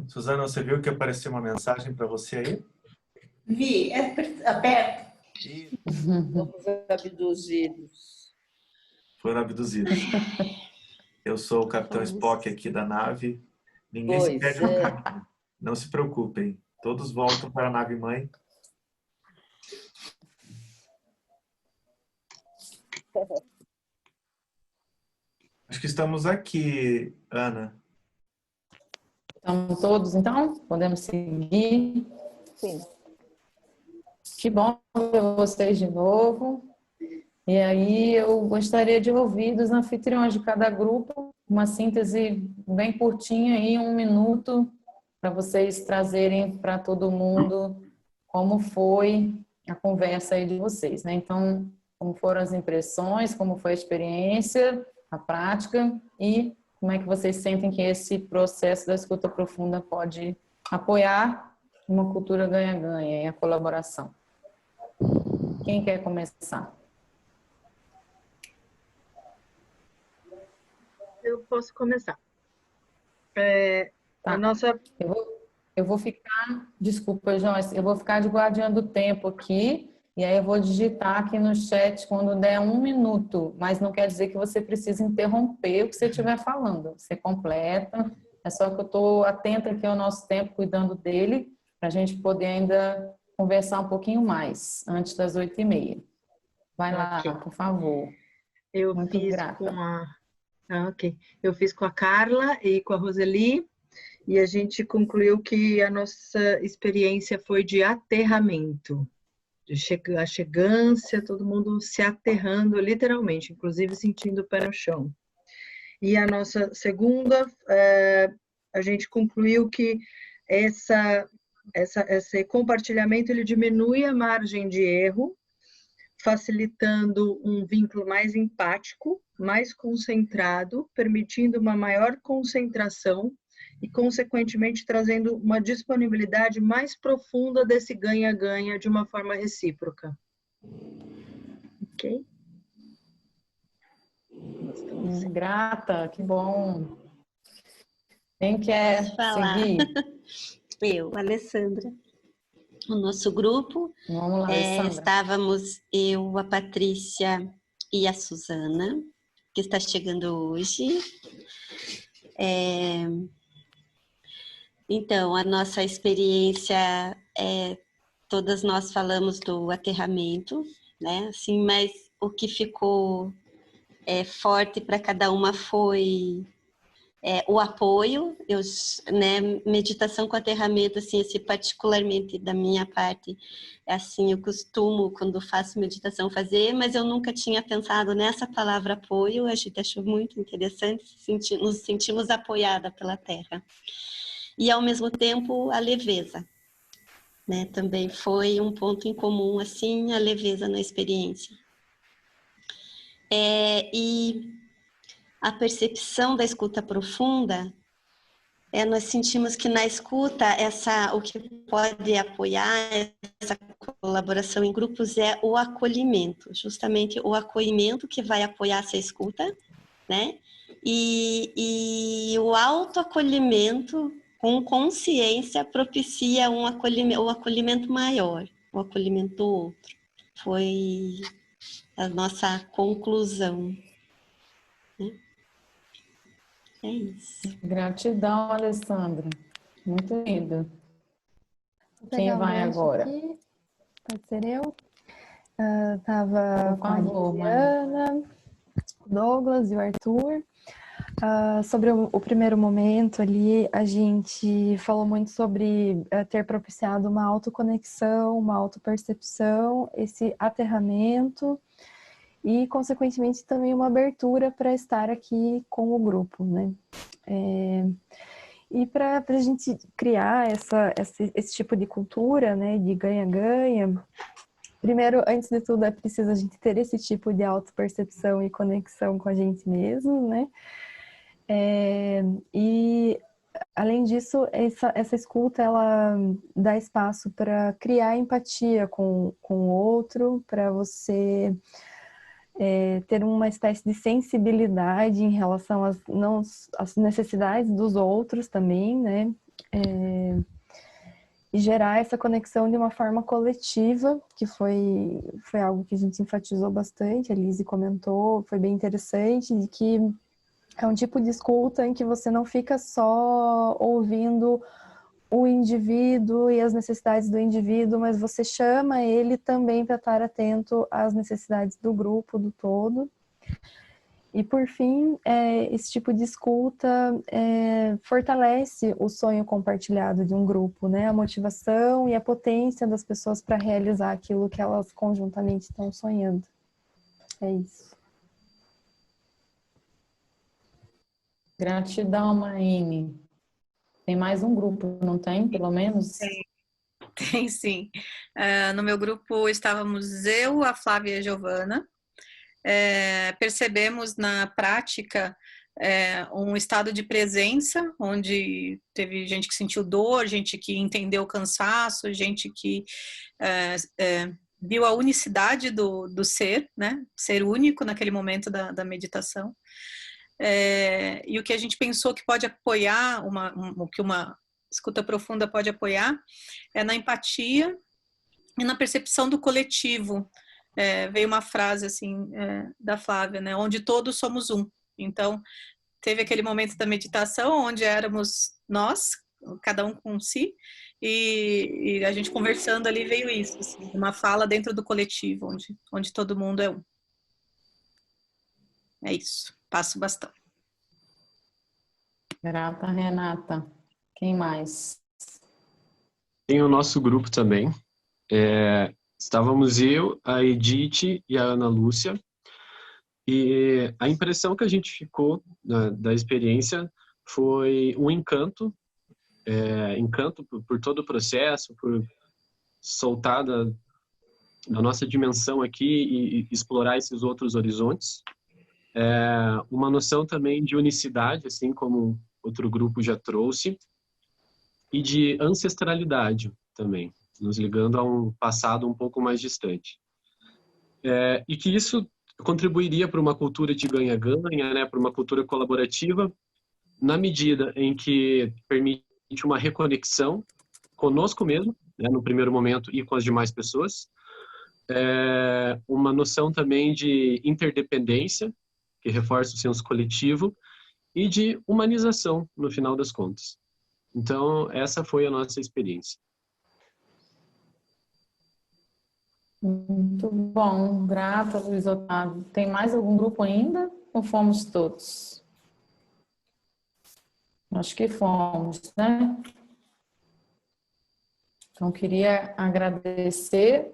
Suzana, você viu que apareceu uma mensagem para você aí? Vi, aperta. Fomos abduzidos. Foram abduzidos. Eu sou o Capitão Spock aqui da nave. Ninguém se Pois perde no é. caminho. Não se preocupem. Todos voltam para a nave mãe. Acho que estamos aqui, Ana. Estamos todos, então? Podemos seguir? Sim. Que bom ver vocês de novo. E aí eu gostaria de ouvir dos anfitriões de cada grupo uma síntese bem curtinha aí, 1 minuto, para vocês trazerem para todo mundo como foi a conversa aí de vocês, né? Então, como foram as impressões, como foi a experiência, a prática e como é que vocês sentem que esse processo da escuta profunda pode apoiar uma cultura ganha-ganha e a colaboração. Quem quer começar? Eu posso começar. Tá. A nossa... Eu vou ficar, desculpa, Joyce, eu vou ficar de guardiã do tempo aqui, e aí eu vou digitar aqui no chat quando der 1 minuto, mas não quer dizer que você precisa interromper o que você estiver falando. Você completa, é só que eu estou atenta aqui ao nosso tempo, cuidando dele, para a gente poder ainda conversar um pouquinho mais, antes das 8h30. Vai lá, por favor. Eu Muito fiz grata. com a... ok. Eu fiz com a Carla e com a Roseli, e a gente concluiu que a nossa experiência foi de aterramento, de a chegância, todo mundo se aterrando literalmente, inclusive sentindo o pé no chão. E a nossa segunda, a gente concluiu que esse compartilhamento ele diminui a margem de erro, facilitando um vínculo mais empático, mais concentrado, permitindo uma maior concentração e, consequentemente, trazendo uma disponibilidade mais profunda desse ganha-ganha de uma forma recíproca. Ok? Grata, que bom. Quem quer seguir? Eu, Alessandra. O nosso grupo, Vamos lá, Alessandra. estávamos eu, a Patrícia e a Suzana, que está chegando hoje. Então, a nossa experiência, todas nós falamos do aterramento, né? Assim, mas o que ficou forte para cada uma foi o apoio, meditação com aterramento, assim, particularmente da minha parte, assim, eu costumo, quando faço meditação, fazer, mas eu nunca tinha pensado nessa palavra apoio, a gente achou muito interessante, nos sentimos apoiada pela Terra. E, ao mesmo tempo, a leveza, né? Também foi um ponto em comum, assim, a leveza na experiência. E a percepção da escuta profunda, nós sentimos que na escuta, o que pode apoiar essa colaboração em grupos é o acolhimento, justamente o acolhimento que vai apoiar essa escuta, né? E o autoacolhimento com consciência propicia o acolhimento maior, o acolhimento do outro. Foi a nossa conclusão. Né? É isso. Gratidão, Alessandra. Muito lindo. Quem vai agora? Aqui. Pode ser eu? Estava com a Liliana, o Douglas e o Arthur. Sobre o primeiro momento ali, a gente falou muito sobre ter propiciado uma autoconexão, uma autopercepção, esse aterramento e, consequentemente, também uma abertura para estar aqui com o grupo, né? E para a gente criar esse tipo de cultura, né, de ganha-ganha, primeiro, antes de tudo, é preciso a gente ter esse tipo de autopercepção e conexão com a gente mesmo, né? E, além disso, essa escuta, ela dá espaço para criar empatia com o outro, para você ter uma espécie de sensibilidade em relação às necessidades dos outros também, né? E gerar essa conexão de uma forma coletiva, que foi algo que a gente enfatizou bastante, a Lise comentou, foi bem interessante, de que é um tipo de escuta em que você não fica só ouvindo o indivíduo e as necessidades do indivíduo, mas você chama ele também para estar atento às necessidades do grupo, do todo. E, por fim, esse tipo de escuta fortalece o sonho compartilhado de um grupo, né? A motivação e a potência das pessoas para realizar aquilo que elas conjuntamente estão sonhando. É isso. Gratidão, Maine. Tem mais um grupo, não tem? Pelo menos? Tem sim. No meu grupo estávamos eu, a Flávia e a Giovana. Percebemos na prática um estado de presença, onde teve gente que sentiu dor, gente que entendeu o cansaço, gente que viu a unicidade do ser, né? Ser único naquele momento da meditação. E o que a gente pensou que pode apoiar, o que uma escuta profunda pode apoiar, é na empatia e na percepção do coletivo. Veio uma frase assim da Flávia, né? Onde todos somos um. Então, teve aquele momento da meditação onde éramos nós, cada um com si, e a gente conversando ali veio isso, assim, uma fala dentro do coletivo, onde todo mundo é um. É isso. Passo o bastão. Grata, Renata. Quem mais? Tem o nosso grupo também. Estávamos eu, a Edith e a Ana Lúcia. E a impressão que a gente ficou da experiência foi um encanto. Encanto por todo o processo, por soltar da nossa dimensão aqui e explorar esses outros horizontes. Uma noção também de unicidade, assim como outro grupo já trouxe, e de ancestralidade também, nos ligando a um passado um pouco mais distante. E que isso contribuiria para uma cultura de ganha-ganha, né, para uma cultura colaborativa, na medida em que permite uma reconexão conosco mesmo, né, no primeiro momento, e com as demais pessoas. Uma noção também de interdependência, que reforça o senso coletivo, e de humanização, no final das contas. Então, essa foi a nossa experiência. Muito bom. Grata, Luiz Otávio. Tem mais algum grupo ainda? Ou fomos todos? Acho que fomos, né? Então, queria agradecer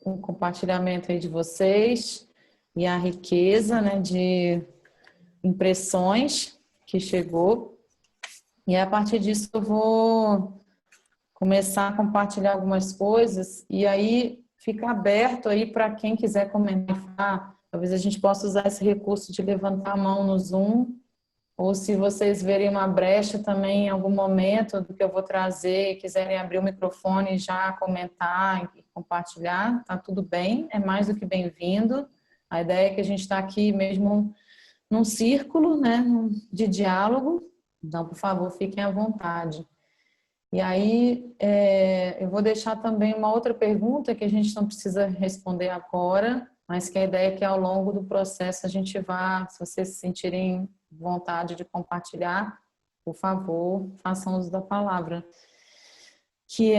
o compartilhamento aí de vocês e a riqueza, né, de impressões que chegou. E a partir disso eu vou começar a compartilhar algumas coisas e aí fica aberto aí para quem quiser comentar. Talvez a gente possa usar esse recurso de levantar a mão no Zoom, ou se vocês verem uma brecha também em algum momento do que eu vou trazer e quiserem abrir o microfone e já comentar e compartilhar, tá tudo bem, é mais do que bem-vindo. A ideia é que a gente está aqui mesmo num círculo, né, de diálogo, então, por favor, fiquem à vontade. E aí, eu vou deixar também uma outra pergunta que a gente não precisa responder agora, mas que a ideia é que ao longo do processo a gente vá, se vocês se sentirem vontade de compartilhar, por favor, façam uso da palavra. Que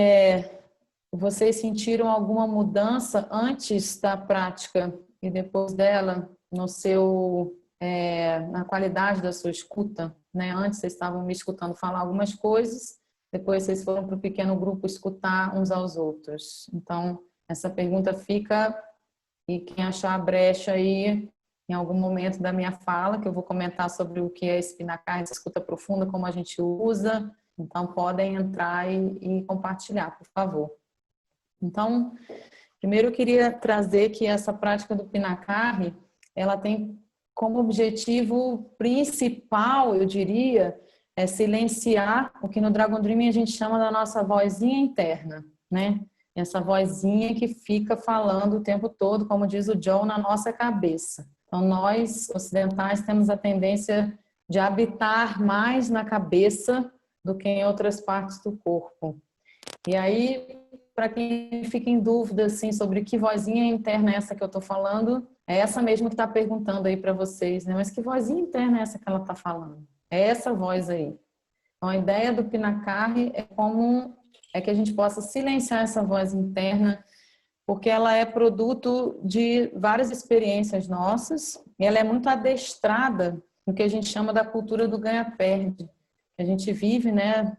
vocês sentiram alguma mudança antes da prática e depois dela no na qualidade da sua escuta, né? Antes vocês estavam me escutando falar algumas coisas, depois vocês foram para o pequeno grupo escutar uns aos outros. Então, essa pergunta fica, e quem achar a brecha aí, em algum momento da minha fala, que eu vou comentar sobre o que é esse Pinacar, essa escuta profunda, como a gente usa, então podem entrar e compartilhar, por favor. Então, primeiro eu queria trazer que essa prática do Pinacar, ela tem como objetivo principal, eu diria, silenciar o que no Dragon Dreaming a gente chama da nossa vozinha interna, né? essa vozinha que fica falando o tempo todo, como diz o John, na nossa cabeça. Então, nós, ocidentais, temos a tendência de habitar mais na cabeça do que em outras partes do corpo. E aí, para quem fica em dúvida assim, sobre que vozinha interna é essa que eu estou falando, é essa mesmo que está perguntando aí para vocês, né? Mas que vozinha interna é essa que ela está falando? É essa voz aí. Então, a ideia do Pinacarre é que a gente possa silenciar essa voz interna, porque ela é produto de várias experiências nossas, e ela é muito adestrada no que a gente chama da cultura do ganha-perde. A gente vive, né,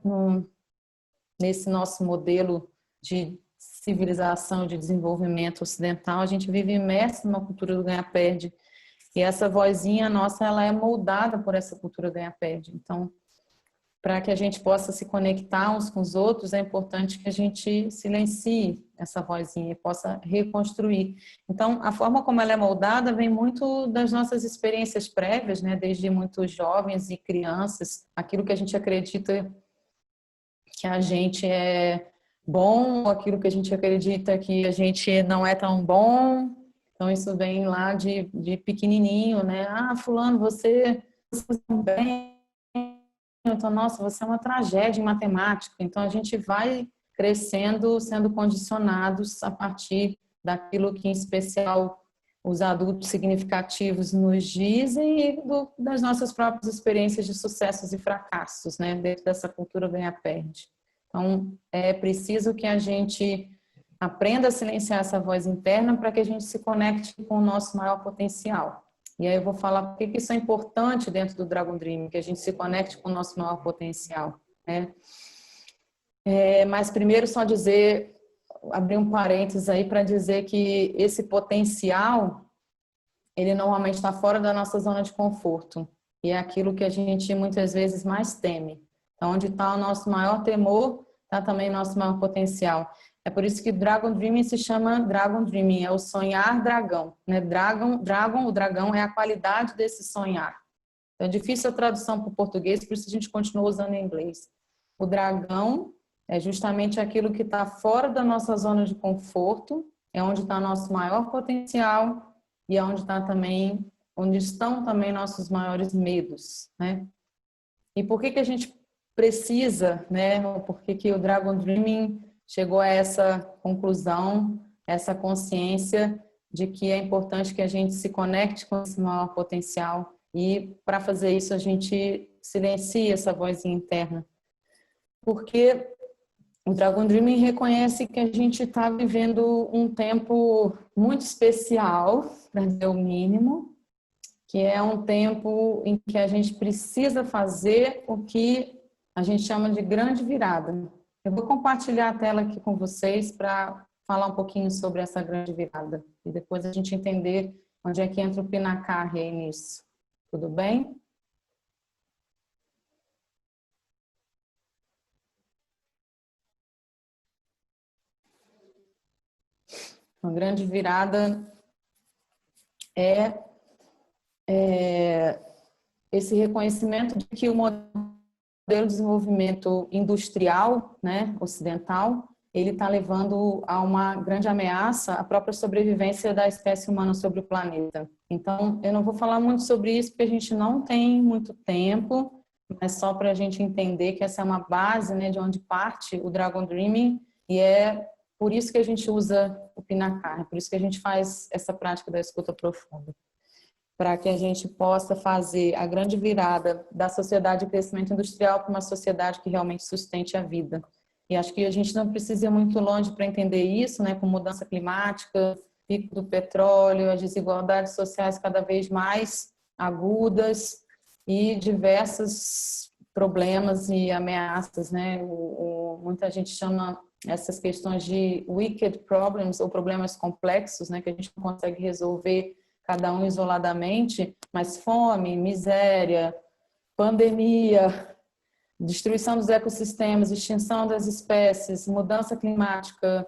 nesse nosso modelo de civilização, de desenvolvimento ocidental, a gente vive imerso numa cultura do ganha-perde. E essa vozinha nossa, ela é moldada por essa cultura ganha-perde. Então, para que a gente possa se conectar uns com os outros, é importante que a gente silencie essa vozinha e possa reconstruir. Então, a forma como ela é moldada vem muito das nossas experiências prévias, né? Desde muito jovens e crianças, aquilo que a gente acredita que a gente é bom, aquilo que a gente acredita que a gente não é tão bom. Então, isso vem lá de pequenininho, né? Ah, fulano, você bem. Então, nossa, você é uma tragédia em matemática. Então, a gente vai crescendo, sendo condicionados a partir daquilo que, em especial, os adultos significativos nos dizem e das nossas próprias experiências de sucessos e fracassos, né? Dentro dessa cultura ganha-perde. Então, é preciso que a gente aprenda a silenciar essa voz interna para que a gente se conecte com o nosso maior potencial. E aí eu vou falar por que isso é importante dentro do Dragon Dream, que a gente se conecte com o nosso maior potencial, né? Mas primeiro só dizer, abrir um parênteses aí para dizer que esse potencial, ele normalmente está fora da nossa zona de conforto. E é aquilo que a gente muitas vezes mais teme. Então, onde está o nosso maior temor, está também o nosso maior potencial. É por isso que Dragon Dreaming se chama Dragon Dreaming, é o sonhar dragão, né? O dragão é a qualidade desse sonhar. Então, é difícil a tradução para o português, por isso a gente continua usando em inglês. O dragão é justamente aquilo que está fora da nossa zona de conforto, é onde está nosso maior potencial e é onde estão também nossos maiores medos, né? E por que a gente precisa, né? Por que o Dragon Dreaming chegou a essa conclusão, essa consciência de que é importante que a gente se conecte com esse maior potencial e, para fazer isso, a gente silencie essa vozinha interna. Porque o Dragon Dreaming reconhece que a gente está vivendo um tempo muito especial, para dizer o mínimo, que é um tempo em que a gente precisa fazer o que a gente chama de grande virada. Eu vou compartilhar a tela aqui com vocês para falar um pouquinho sobre essa grande virada e depois a gente entender onde é que entra o Pinacarre aí nisso. Tudo bem? Uma grande virada é esse reconhecimento de que o modelo de desenvolvimento industrial, né, ocidental, ele está levando a uma grande ameaça à própria sobrevivência da espécie humana sobre o planeta. Então, eu não vou falar muito sobre isso porque a gente não tem muito tempo, mas só para a gente entender que essa é uma base, né, de onde parte o Dragon Dreaming, e é por isso que a gente usa o Pinacarre, por isso que a gente faz essa prática da escuta profunda, para que a gente possa fazer a grande virada da sociedade de crescimento industrial para uma sociedade que realmente sustente a vida. E acho que a gente não precisa ir muito longe para entender isso, né, com mudança climática, pico do petróleo, as desigualdades sociais cada vez mais agudas e diversos problemas e ameaças, né? Muita gente chama essas questões de wicked problems ou problemas complexos, né, que a gente não consegue resolver cada um isoladamente, mas fome, miséria, pandemia, destruição dos ecossistemas, extinção das espécies, mudança climática,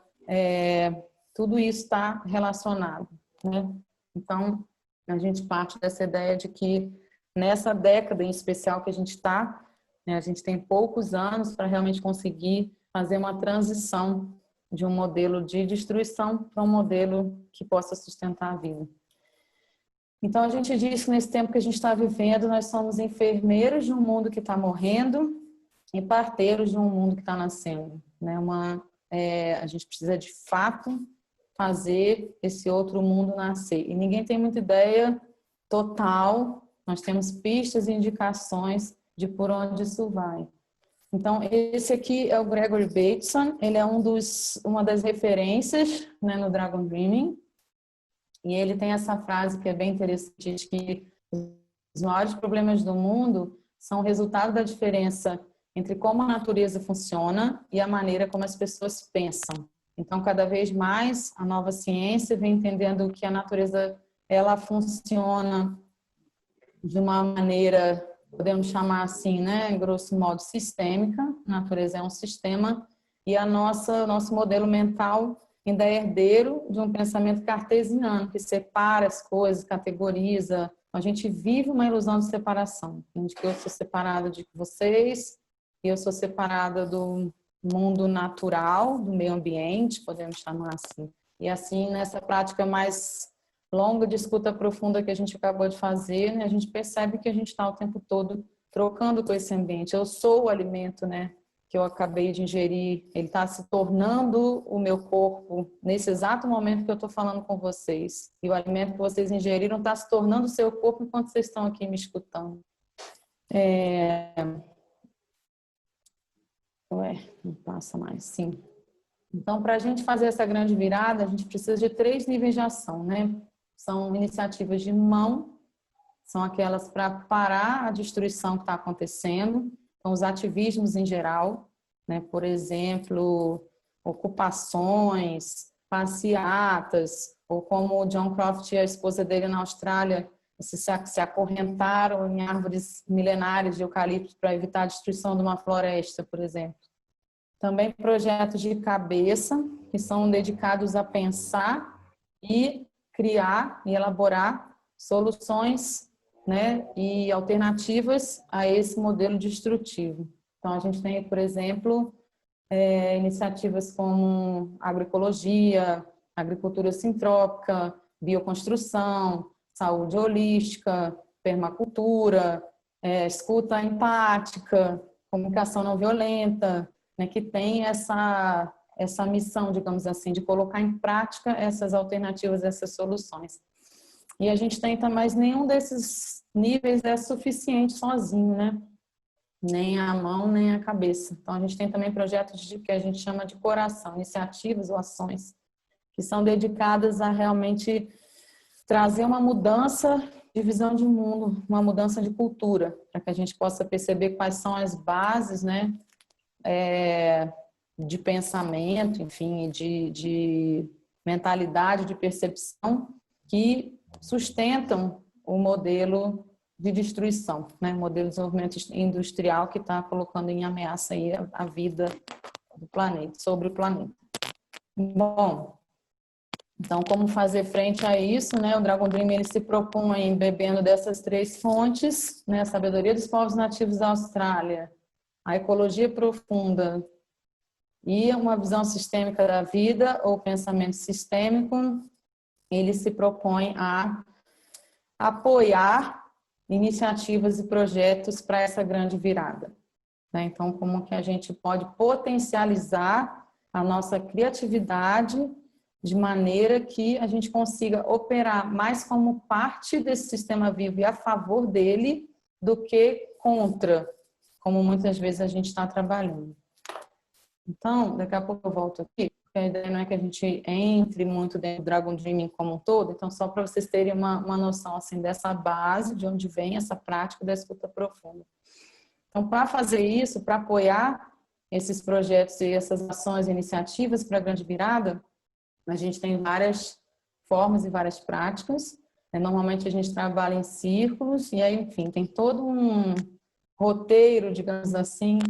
tudo isso está relacionado, né? Então, a gente parte dessa ideia de que nessa década em especial que a gente está, né, a gente tem poucos anos para realmente conseguir fazer uma transição de um modelo de destruição para um modelo que possa sustentar a vida. Então, a gente diz que nesse tempo que a gente está vivendo, nós somos enfermeiros de um mundo que está morrendo e parteiros de um mundo que está nascendo, né? A gente precisa, de fato, fazer esse outro mundo nascer. E ninguém tem muita ideia total, nós temos pistas e indicações de por onde isso vai. Então, esse aqui é o Gregory Bateson, ele é uma das referências, né, no Dragon Dreaming, e ele tem essa frase que é bem interessante, de que os maiores problemas do mundo são resultado da diferença entre como a natureza funciona e a maneira como as pessoas pensam. Então, cada vez mais, a nova ciência vem entendendo que a natureza, ela funciona de uma maneira, podemos chamar assim, né, grosso modo, sistêmica. A natureza é um sistema e o nosso modelo mental ainda é herdeiro de um pensamento cartesiano, que separa as coisas, categoriza. A gente vive uma ilusão de separação, de que eu sou separada de vocês e eu sou separada do mundo natural, do meio ambiente, podemos chamar assim. E assim, nessa prática mais longa de escuta profunda que a gente acabou de fazer, né, a gente percebe que a gente está o tempo todo trocando com esse ambiente. Eu sou o alimento, né, que eu acabei de ingerir, ele está se tornando o meu corpo nesse exato momento que eu estou falando com vocês. E o alimento que vocês ingeriram está se tornando o seu corpo enquanto vocês estão aqui me escutando. Não passa mais, sim. Então, para a gente fazer essa grande virada, a gente precisa de 3 níveis de ação, né? São iniciativas de mão, são aquelas para parar a destruição que está acontecendo, então os ativismos em geral, né? Por exemplo, ocupações, passeatas, ou como o John Croft e a esposa dele na Austrália se acorrentaram em árvores milenares de eucalipto para evitar a destruição de uma floresta, por exemplo. Também projetos de cabeça, que são dedicados a pensar e criar e elaborar soluções, né, e alternativas a esse modelo destrutivo. Então, a gente tem, por exemplo, iniciativas como agroecologia, agricultura sintrópica, bioconstrução, saúde holística, permacultura, escuta empática, comunicação não violenta, né, que tem essa missão, digamos assim, de colocar em prática essas alternativas, essas soluções. E a gente tenta, mas nenhum desses níveis é suficiente sozinho, né? Nem a mão, nem a cabeça. Então, a gente tem também projetos que a gente chama de coração, iniciativas ou ações, que são dedicadas a realmente trazer uma mudança de visão de mundo, uma mudança de cultura, para que a gente possa perceber quais são as bases, né, de pensamento, enfim, de mentalidade, de percepção que sustentam o modelo de destruição, né, o modelo de desenvolvimento industrial que está colocando em ameaça aí a vida do planeta, sobre o planeta. Bom, então, como fazer frente a isso, né? O Dragon Dream ele se propõe bebendo dessas 3 fontes, né? A sabedoria dos povos nativos da Austrália, a ecologia profunda e uma visão sistêmica da vida ou pensamento sistêmico. Ele se propõe a apoiar iniciativas e projetos para essa grande virada, né? Então, como que a gente pode potencializar a nossa criatividade de maneira que a gente consiga operar mais como parte desse sistema vivo e a favor dele do que contra, como muitas vezes a gente está trabalhando. Então, daqui a pouco eu volto aqui, porque a ideia não é que a gente entre muito dentro do Dragon Dreaming como um todo, então só para vocês terem uma noção assim, dessa base, de onde vem essa prática da escuta profunda. Então, para fazer isso, para apoiar esses projetos e essas ações e iniciativas para a grande virada, a gente tem várias formas e várias práticas. Normalmente a gente trabalha em círculos e aí, enfim, tem todo um roteiro, digamos assim,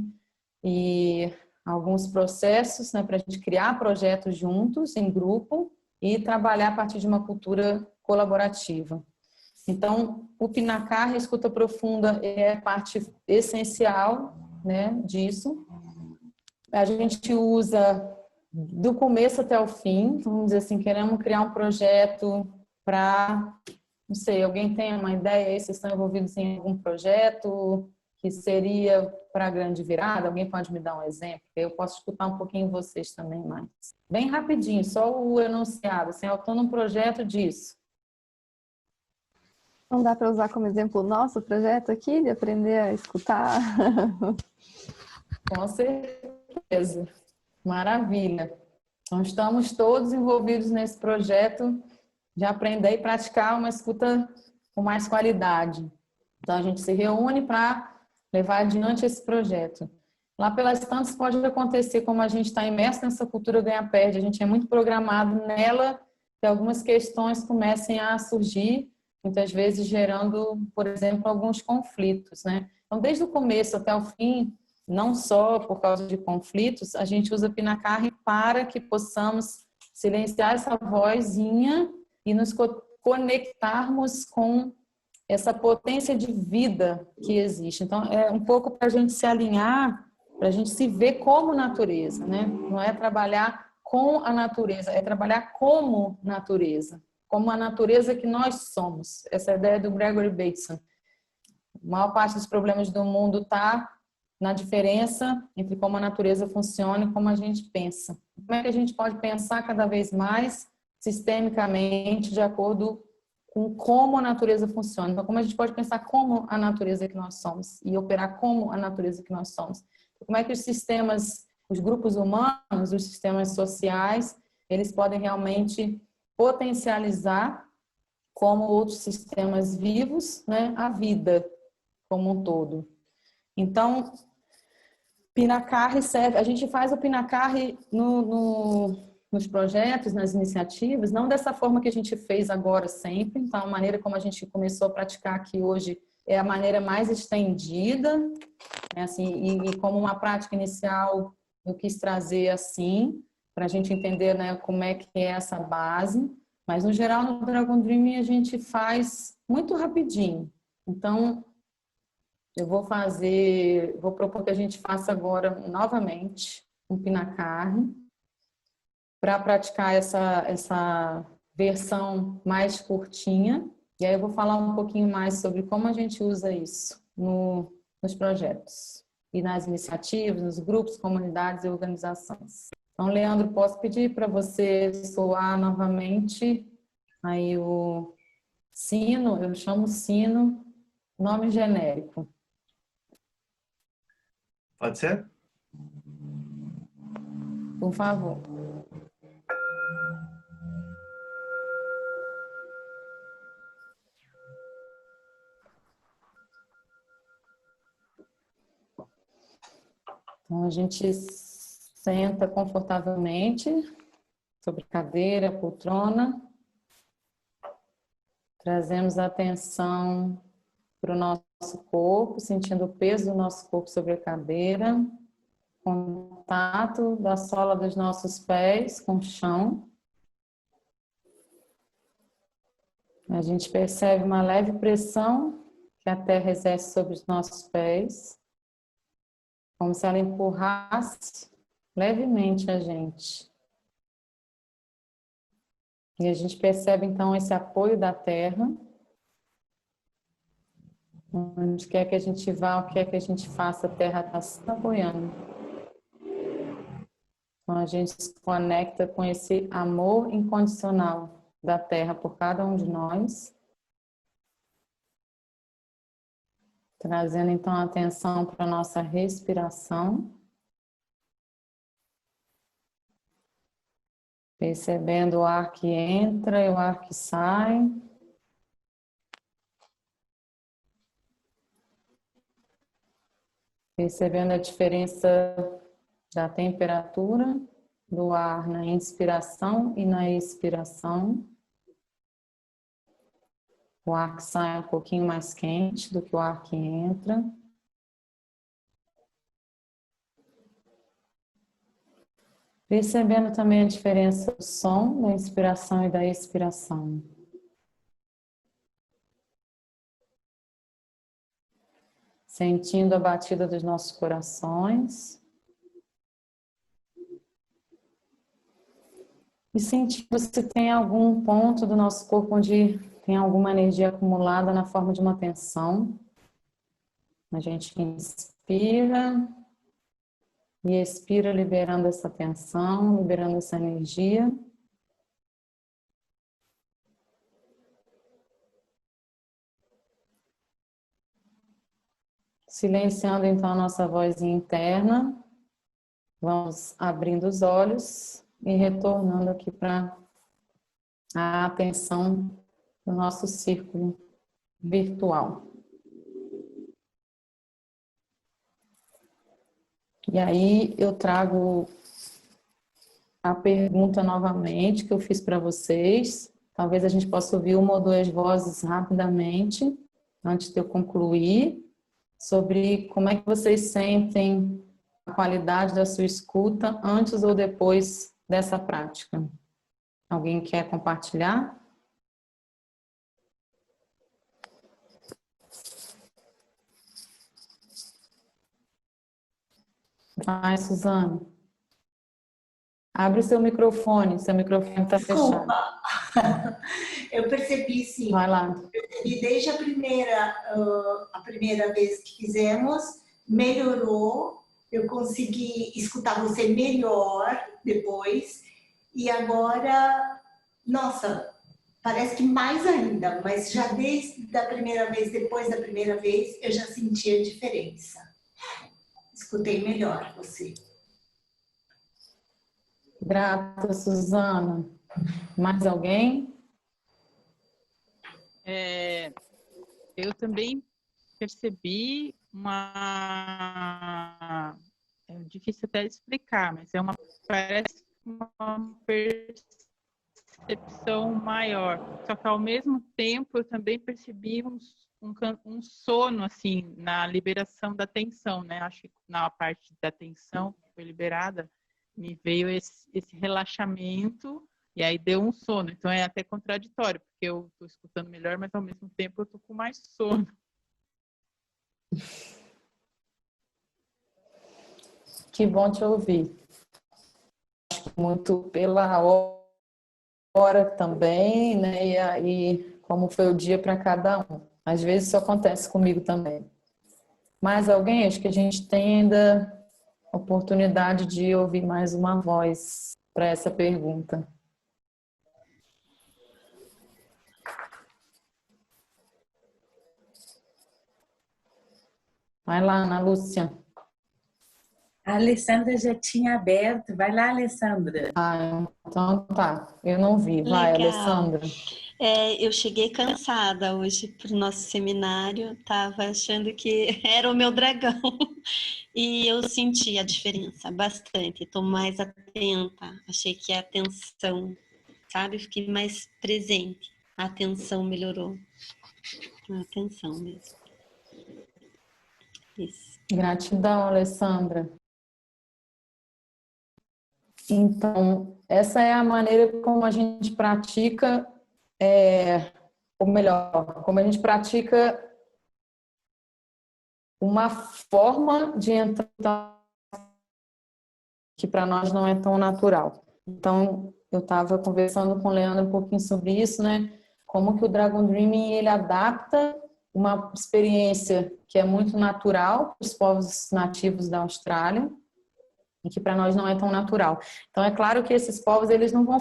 e alguns processos, né, para a gente criar projetos juntos, em grupo, e trabalhar a partir de uma cultura colaborativa. Então, o Pinacar, a escuta profunda, é parte essencial, né, disso. A gente usa do começo até o fim. Vamos dizer assim, queremos criar um projeto para, não sei, alguém tem uma ideia aí, vocês estão envolvidos em algum projeto que seria para a grande virada? Alguém pode me dar um exemplo? Eu posso escutar um pouquinho vocês também, mas bem rapidinho, só o enunciado, assim, eu estou num projeto disso. Não dá para usar como exemplo o nosso projeto aqui, de aprender a escutar? Com certeza. Maravilha. Então, estamos todos envolvidos nesse projeto de aprender e praticar uma escuta com mais qualidade. Então, a gente se reúne para levar adiante esse projeto. Lá pelas tantas pode acontecer, como a gente está imerso nessa cultura ganha-perde, a gente é muito programado nela, que algumas questões comecem a surgir, muitas vezes gerando, por exemplo, alguns conflitos, né? Então, desde o começo até o fim, não só por causa de conflitos, a gente usa Pinacarre para que possamos silenciar essa vozinha e nos conectarmos com essa potência de vida que existe. Então, é um pouco para a gente se alinhar, para a gente se ver como natureza, né? Não é trabalhar com a natureza, é trabalhar como natureza, como a natureza que nós somos. Essa é a ideia do Gregory Bateson. A maior parte dos problemas do mundo está na diferença entre como a natureza funciona e como a gente pensa. Como é que a gente pode pensar cada vez mais sistemicamente de acordo com como a natureza funciona? Então, como a gente pode pensar como a natureza que nós somos e operar como a natureza que nós somos? Como é que os sistemas, os grupos humanos, os sistemas sociais, eles podem realmente potencializar como outros sistemas vivos, né, a vida como um todo. Então, Pinacarre serve, a gente faz o Pinacarre nos projetos, nas iniciativas, não dessa forma que a gente fez agora sempre, então a maneira como a gente começou a praticar aqui hoje é a maneira mais estendida, né, assim, e como uma prática inicial eu quis trazer assim, para a gente entender, né, como é que é essa base, mas no geral no Dragon Dream a gente faz muito rapidinho, então eu vou propor que a gente faça agora novamente um Pinacarre para praticar essa versão mais curtinha. E aí eu vou falar um pouquinho mais sobre como a gente usa isso nos projetos e nas iniciativas, nos grupos, comunidades e organizações. Então, Leandro, posso pedir para você soar novamente aí o sino, eu chamo sino, nome genérico. Pode ser? Por favor. Então, a gente senta confortavelmente sobre cadeira, poltrona. Trazemos a atenção para o nosso corpo, sentindo o peso do nosso corpo sobre a cadeira. Contato da sola dos nossos pés com o chão. A gente percebe uma leve pressão que a terra exerce sobre os nossos pés, como se ela empurrasse levemente a gente. E a gente percebe então esse apoio da terra. Onde quer que a gente vá, o que quer que a gente faça, a terra está se apoiando. Então a gente se conecta com esse amor incondicional da terra por cada um de nós. Trazendo então a atenção para a nossa respiração. Percebendo o ar que entra e o ar que sai. Percebendo a diferença da temperatura do ar na inspiração e na expiração. O ar que sai é um pouquinho mais quente do que o ar que entra. Percebendo também a diferença do som da inspiração e da expiração. Sentindo a batida dos nossos corações. E sentir se tem algum ponto do nosso corpo onde tem alguma energia acumulada na forma de uma tensão. A gente inspira e expira, liberando essa tensão, liberando essa energia. Silenciando então a nossa vozinha interna. Vamos abrindo os olhos e retornando aqui para a atenção do nosso círculo virtual. E aí eu trago a pergunta novamente que eu fiz para vocês. Talvez a gente possa ouvir uma ou duas vozes rapidamente, antes de eu concluir, sobre como é que vocês sentem a qualidade da sua escuta antes ou depois dessa prática. Alguém quer compartilhar? Vai, Suzana. Abre o seu microfone está fechado. Eu percebi, sim. Vai lá. Eu percebi desde a primeira vez que fizemos, melhorou, eu consegui escutar você melhor depois, e agora, nossa, parece que mais ainda, mas já desde a primeira vez, depois da primeira vez, eu já senti a diferença. Escutei melhor você. Grata, Suzana. Mais alguém? Eu também percebi uma... É difícil até explicar, mas parece uma percepção maior. Só que, ao mesmo tempo, eu também percebi um sono, assim, na liberação da tensão, né? Acho que na parte da tensão que foi liberada, me veio esse relaxamento e aí deu um sono. Então é até contraditório, porque eu estou escutando melhor, mas ao mesmo tempo eu estou com mais sono. Que bom te ouvir. Muito pela hora também, né? E aí, como foi o dia para cada um. Às vezes isso acontece comigo também. Mais alguém? Acho que a gente tem ainda oportunidade de ouvir mais uma voz para essa pergunta. Vai lá, Ana Lúcia. A Alessandra já tinha aberto. Vai lá, Alessandra. Então tá. Eu não vi. Vai, Legal. Alessandra. Eu cheguei cansada hoje para o nosso seminário. Estava achando que era o meu dragão. E eu senti a diferença bastante. Estou mais atenta. Achei que a atenção, sabe? Fiquei mais presente. A atenção melhorou. A atenção mesmo. Isso. Gratidão, Alessandra. Então, essa é a maneira como a gente pratica, ou melhor, como a gente pratica uma forma de entrar que para nós não é tão natural. Então, eu estava conversando com o Leandro um pouquinho sobre isso, né? Como que o Dragon Dreaming, ele adapta uma experiência que é muito natural para os povos nativos da Austrália, e que para nós não é tão natural. Então, é claro que esses povos, eles não vão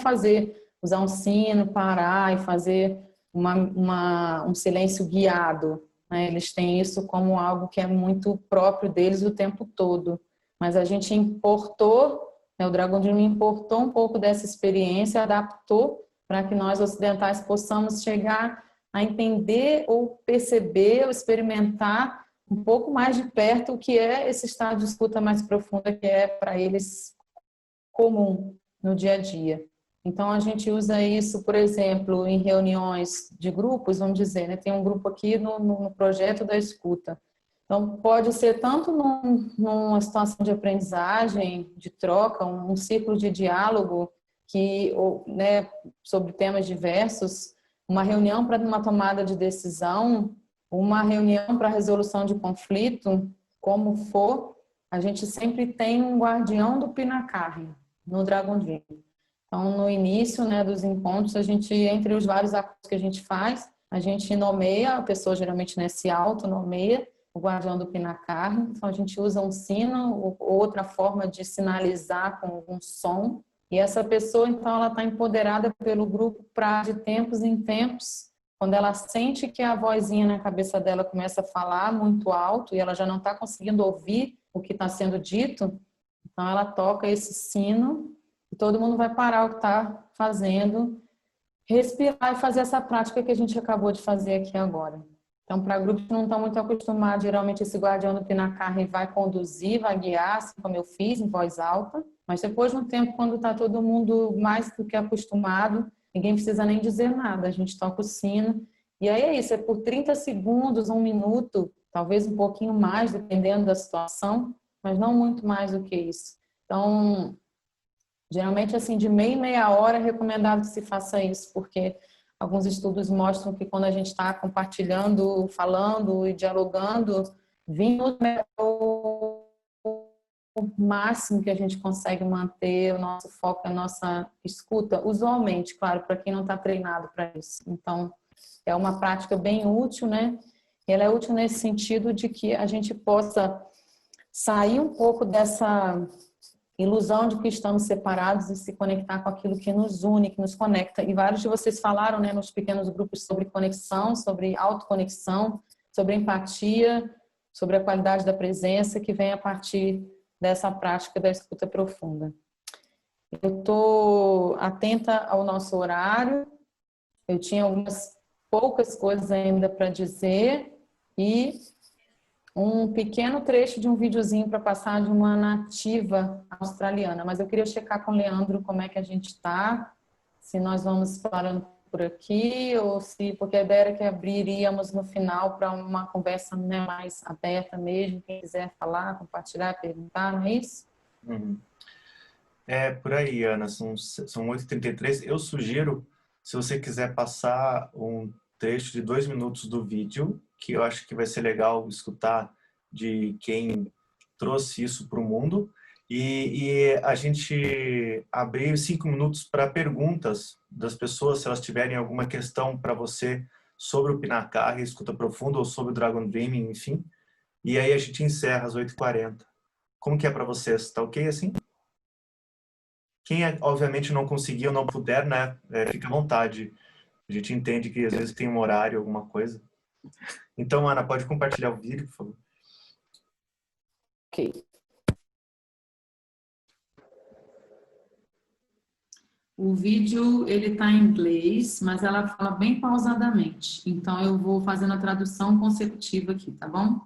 usar um sino, parar e fazer um silêncio guiado, né? Eles têm isso como algo que é muito próprio deles o tempo todo. Mas a gente importou, né, o Dragon Dream importou um pouco dessa experiência, adaptou para que nós ocidentais possamos chegar a entender ou perceber ou experimentar um pouco mais de perto o que é esse estado de escuta mais profunda que é para eles comum no dia a dia. Então, a gente usa isso, por exemplo, em reuniões de grupos, vamos dizer, né? Tem um grupo aqui no projeto da escuta. Então, pode ser tanto numa situação de aprendizagem, de troca, um círculo de diálogo né, sobre temas diversos, uma reunião para uma tomada de decisão, uma reunião para resolução de conflito, como for, a gente sempre tem um guardião do Pinakarya no Dragon Dream. Então, no início, né, dos encontros, a gente, entre os vários acordos que a gente faz, a gente nomeia, a pessoa geralmente, né, se autonomeia o guardião do Pinacarne. Então, a gente usa um sino ou outra forma de sinalizar com um som. E essa pessoa, então, ela está empoderada pelo grupo para, de tempos em tempos, quando ela sente que a vozinha na cabeça dela começa a falar muito alto e ela já não está conseguindo ouvir o que está sendo dito, então ela toca esse sino e todo mundo vai parar o que está fazendo, respirar e fazer essa prática que a gente acabou de fazer aqui agora. Então, para grupos que não estão muito acostumados, geralmente esse guardião do Pinacarne vai conduzir, vai guiar, assim como eu fiz, em voz alta. Mas depois de um tempo, quando está todo mundo mais do que acostumado, ninguém precisa nem dizer nada, a gente toca o sino. E aí é isso, é por 30 segundos, 1 minuto, talvez um pouquinho mais, dependendo da situação, mas não muito mais do que isso. Então, geralmente, assim, de meia hora é recomendado que se faça isso, porque alguns estudos mostram que quando a gente está compartilhando, falando e dialogando, 20 minutos é o máximo que a gente consegue manter o nosso foco, a nossa escuta, usualmente, claro, para quem não está treinado para isso. Então, é uma prática bem útil, né? Ela é útil nesse sentido de que a gente possa sair um pouco dessa ilusão de que estamos separados e se conectar com aquilo que nos une, que nos conecta. E vários de vocês falaram, né, nos pequenos grupos sobre conexão, sobre autoconexão, sobre empatia, sobre a qualidade da presença que vem a partir dessa prática da escuta profunda. Eu estou atenta ao nosso horário, eu tinha algumas poucas coisas ainda para dizer e um pequeno trecho de um videozinho para passar de uma nativa australiana, mas eu queria checar com o Leandro como é que a gente está, se nós vamos parando por aqui, ou se, porque a ideia era que abriríamos no final para uma conversa, né, mais aberta mesmo, quem quiser falar, compartilhar, perguntar, não é isso? Uhum. É por aí, Ana, são 8h33. Eu sugiro, se você quiser passar um trecho de 2 minutos do vídeo, que eu acho que vai ser legal escutar de quem trouxe isso para o mundo, e a gente abrir 5 minutos para perguntas das pessoas, se elas tiverem alguma questão para você sobre o Pinacarne, escuta profunda, ou sobre o Dragon Dreaming, enfim, e aí a gente encerra às 8h40. Como que é para vocês? Tá ok assim? Quem, obviamente, não conseguir ou não puder, né, fica à vontade. A gente entende que às vezes tem um horário, alguma coisa. Então, Ana, pode compartilhar o vídeo, por favor? Ok. O vídeo, ele está em inglês, mas ela fala bem pausadamente. Então, eu vou fazendo a tradução consecutiva aqui, tá bom?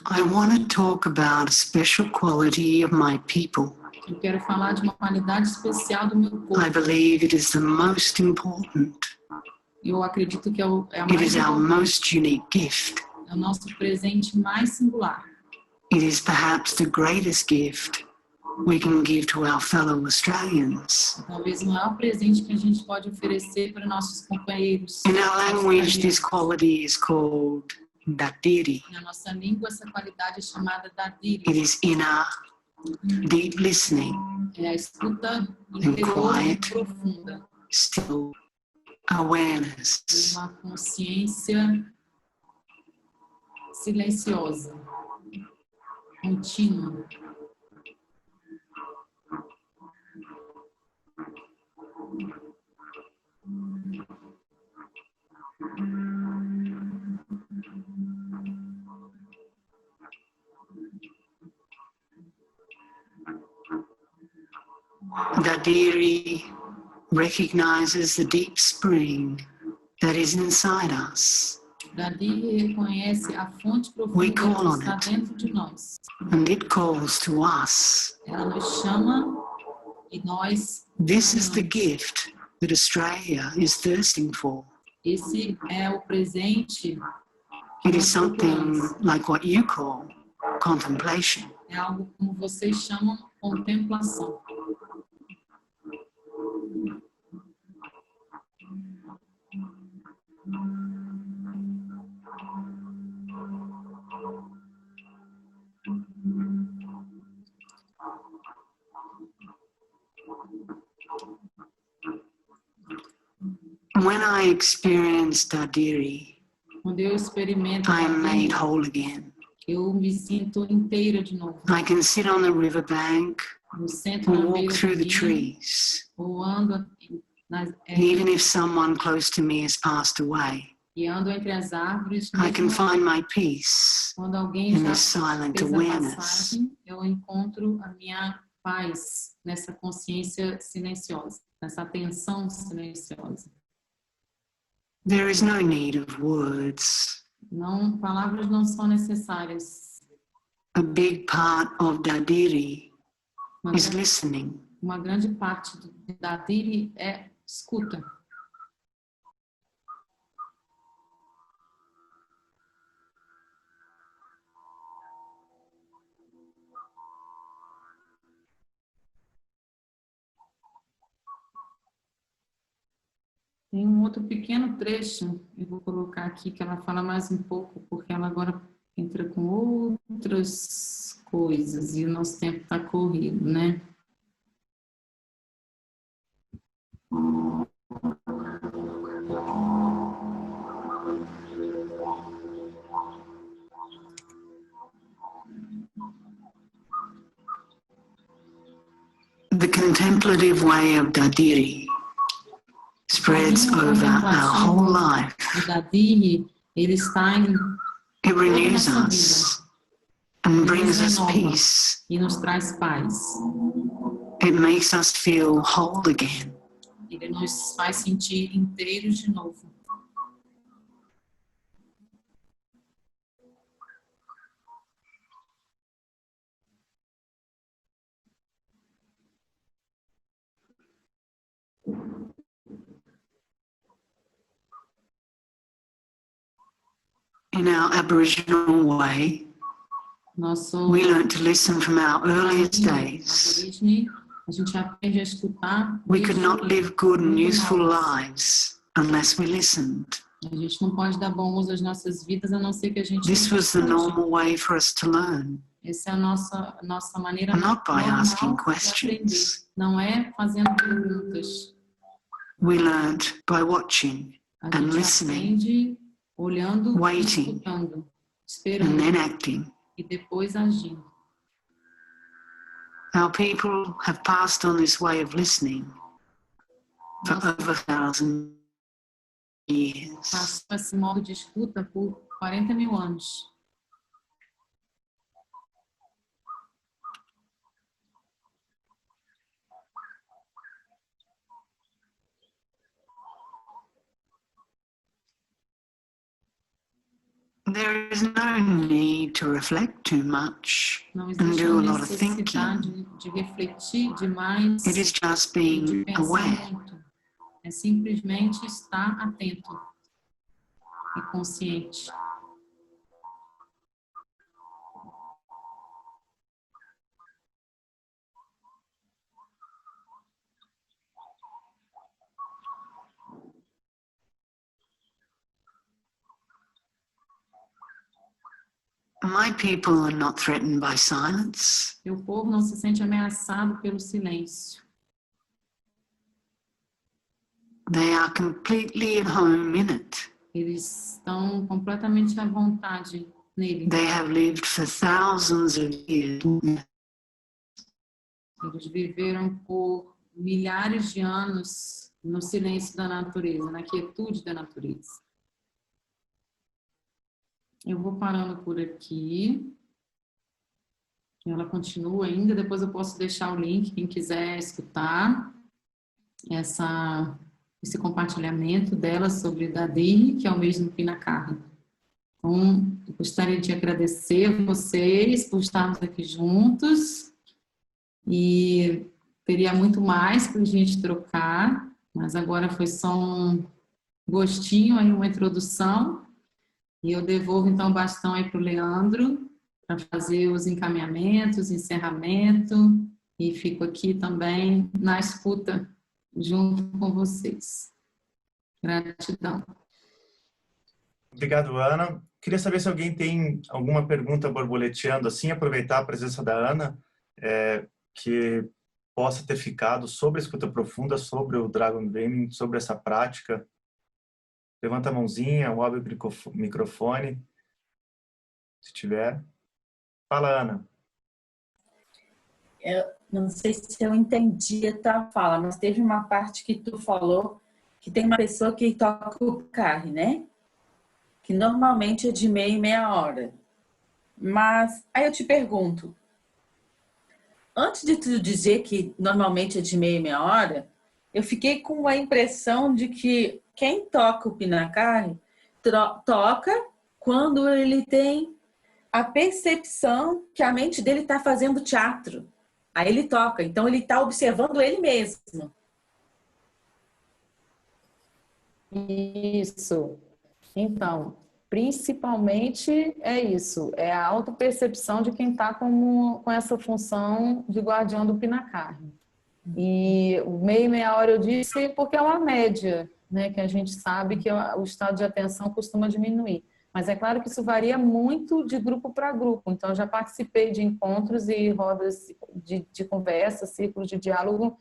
I want to talk about a special quality of my people. Eu quero falar de uma qualidade especial do meu povo. I believe it is the most important. Eu acredito que é a It mais is our importante. most unique gift. É o nosso presente mais singular. It is perhaps the greatest gift we can give to our fellow Australians. Talvez o maior presente que a gente pode oferecer para nossos companheiros. In our language, this quality is called Dadiri. Na nossa língua, essa qualidade é chamada Dadiri. It is inner, deep listening, É a escuta and interior e quiet, profunda. still awareness. Uma consciência silenciosa, contínua. Dadiri recognizes the deep spring that is inside us, Dadiri reconhece a fonte We profunda call que on está it. dentro de nós. and it calls to us. Ela nos chama e nós This is the gift that Australia is thirsting for. Esse é o presente It is something like what you call contemplation. É algo como vocês chamam contemplação. When I experience Dadiri, Quando eu experimento, I am made whole again. eu me sinto inteira de novo. I can sit on the riverbank Eu sento or na walk beira do through the rio, trees. ou ando Even if someone close to me has passed away, e ando entre as árvores. I can Mesmo find my peace quando alguém in já this silent fez a awareness. passagem, eu encontro a minha paz nessa consciência silenciosa, nessa atenção silenciosa. There is no need of words. Não, palavras não são necessárias. A big part of Dadiri is listening. Uma grande parte da Dadiri é escuta. Tem um outro pequeno trecho, eu vou colocar aqui, que ela fala mais um pouco, porque ela agora entra com outras coisas e o nosso tempo está corrido, né? The contemplative way of Dadiri spreads over our whole life. O Dadiri, ele está em It renews toda a nossa us vida. and Ele brings nos us renova peace. e nos traz paz. It makes us feel whole again. Ele nos faz sentir inteiros de novo. In our Aboriginal way, Nosso we learn to listen from our earliest days. origem, a gente aprende a escutar. We could not live good and muito useful novos. lives unless we listened. A gente não pode dar bom uso às nossas vidas a não ser que a gente This was the escute. normal way for us to learn, Essa é a nossa maneira not by normal asking de aprender. questions. Não é fazendo perguntas. We learned by watching A and gente listening, aprende olhando, waiting, escutando, and esperando then acting. e depois agindo. Our people have passed on this way of listening for over 1,000 years. Passou esse modo de escuta por 40 mil anos. There is no need to reflect too much Não and existe do a a lot of thinking. necessidade de refletir demais, It is just de being pensar aware. muito. É simplesmente estar atento e consciente. My people are not threatened by silence. Meu povo não se sente ameaçado pelo silêncio. They are completely at home in it. Eles estão completamente à vontade nele. They have lived for thousands of years. Eles viveram por milhares de anos no silêncio da natureza, na quietude da natureza. Eu vou parando por aqui. Ela continua ainda, depois eu posso deixar o link, quem quiser escutar esse compartilhamento dela sobre Dadiri, que é o mesmo Pinacarra. Então, eu gostaria de agradecer a vocês por estarmos aqui juntos e teria muito mais para a gente trocar, mas agora foi só um gostinho, aí uma introdução. E eu devolvo, então, o bastão aí para o Leandro, para fazer os encaminhamentos, encerramento, e fico aqui também na escuta, junto com vocês. Gratidão. Obrigado, Ana. Queria saber se alguém tem alguma pergunta borboleteando, assim, aproveitar a presença da Ana, que possa ter ficado sobre a escuta profunda, sobre o Dragon Dreaming, sobre essa prática. Levanta a mãozinha, ou abre o microfone, se tiver. Fala, Ana. Eu não sei se eu entendi a tua fala, mas teve uma parte que tu falou que tem uma pessoa que toca o carro, né? Que normalmente é de meia em meia hora. Mas aí eu te pergunto, antes de tu dizer que normalmente é de meia em meia hora, eu fiquei com a impressão de que quem toca o Pinacarre toca quando ele tem a percepção que a mente dele está fazendo teatro. Aí ele toca, então ele está observando ele mesmo. Isso. Então, principalmente é isso, é a autopercepção de quem está com essa função de guardião do Pinacarre. E meia hora eu disse porque é uma média, né, que a gente sabe que o estado de atenção costuma diminuir. Mas é claro que isso varia muito de grupo para grupo. Então, eu já participei de encontros e rodas de conversa, círculos de diálogo,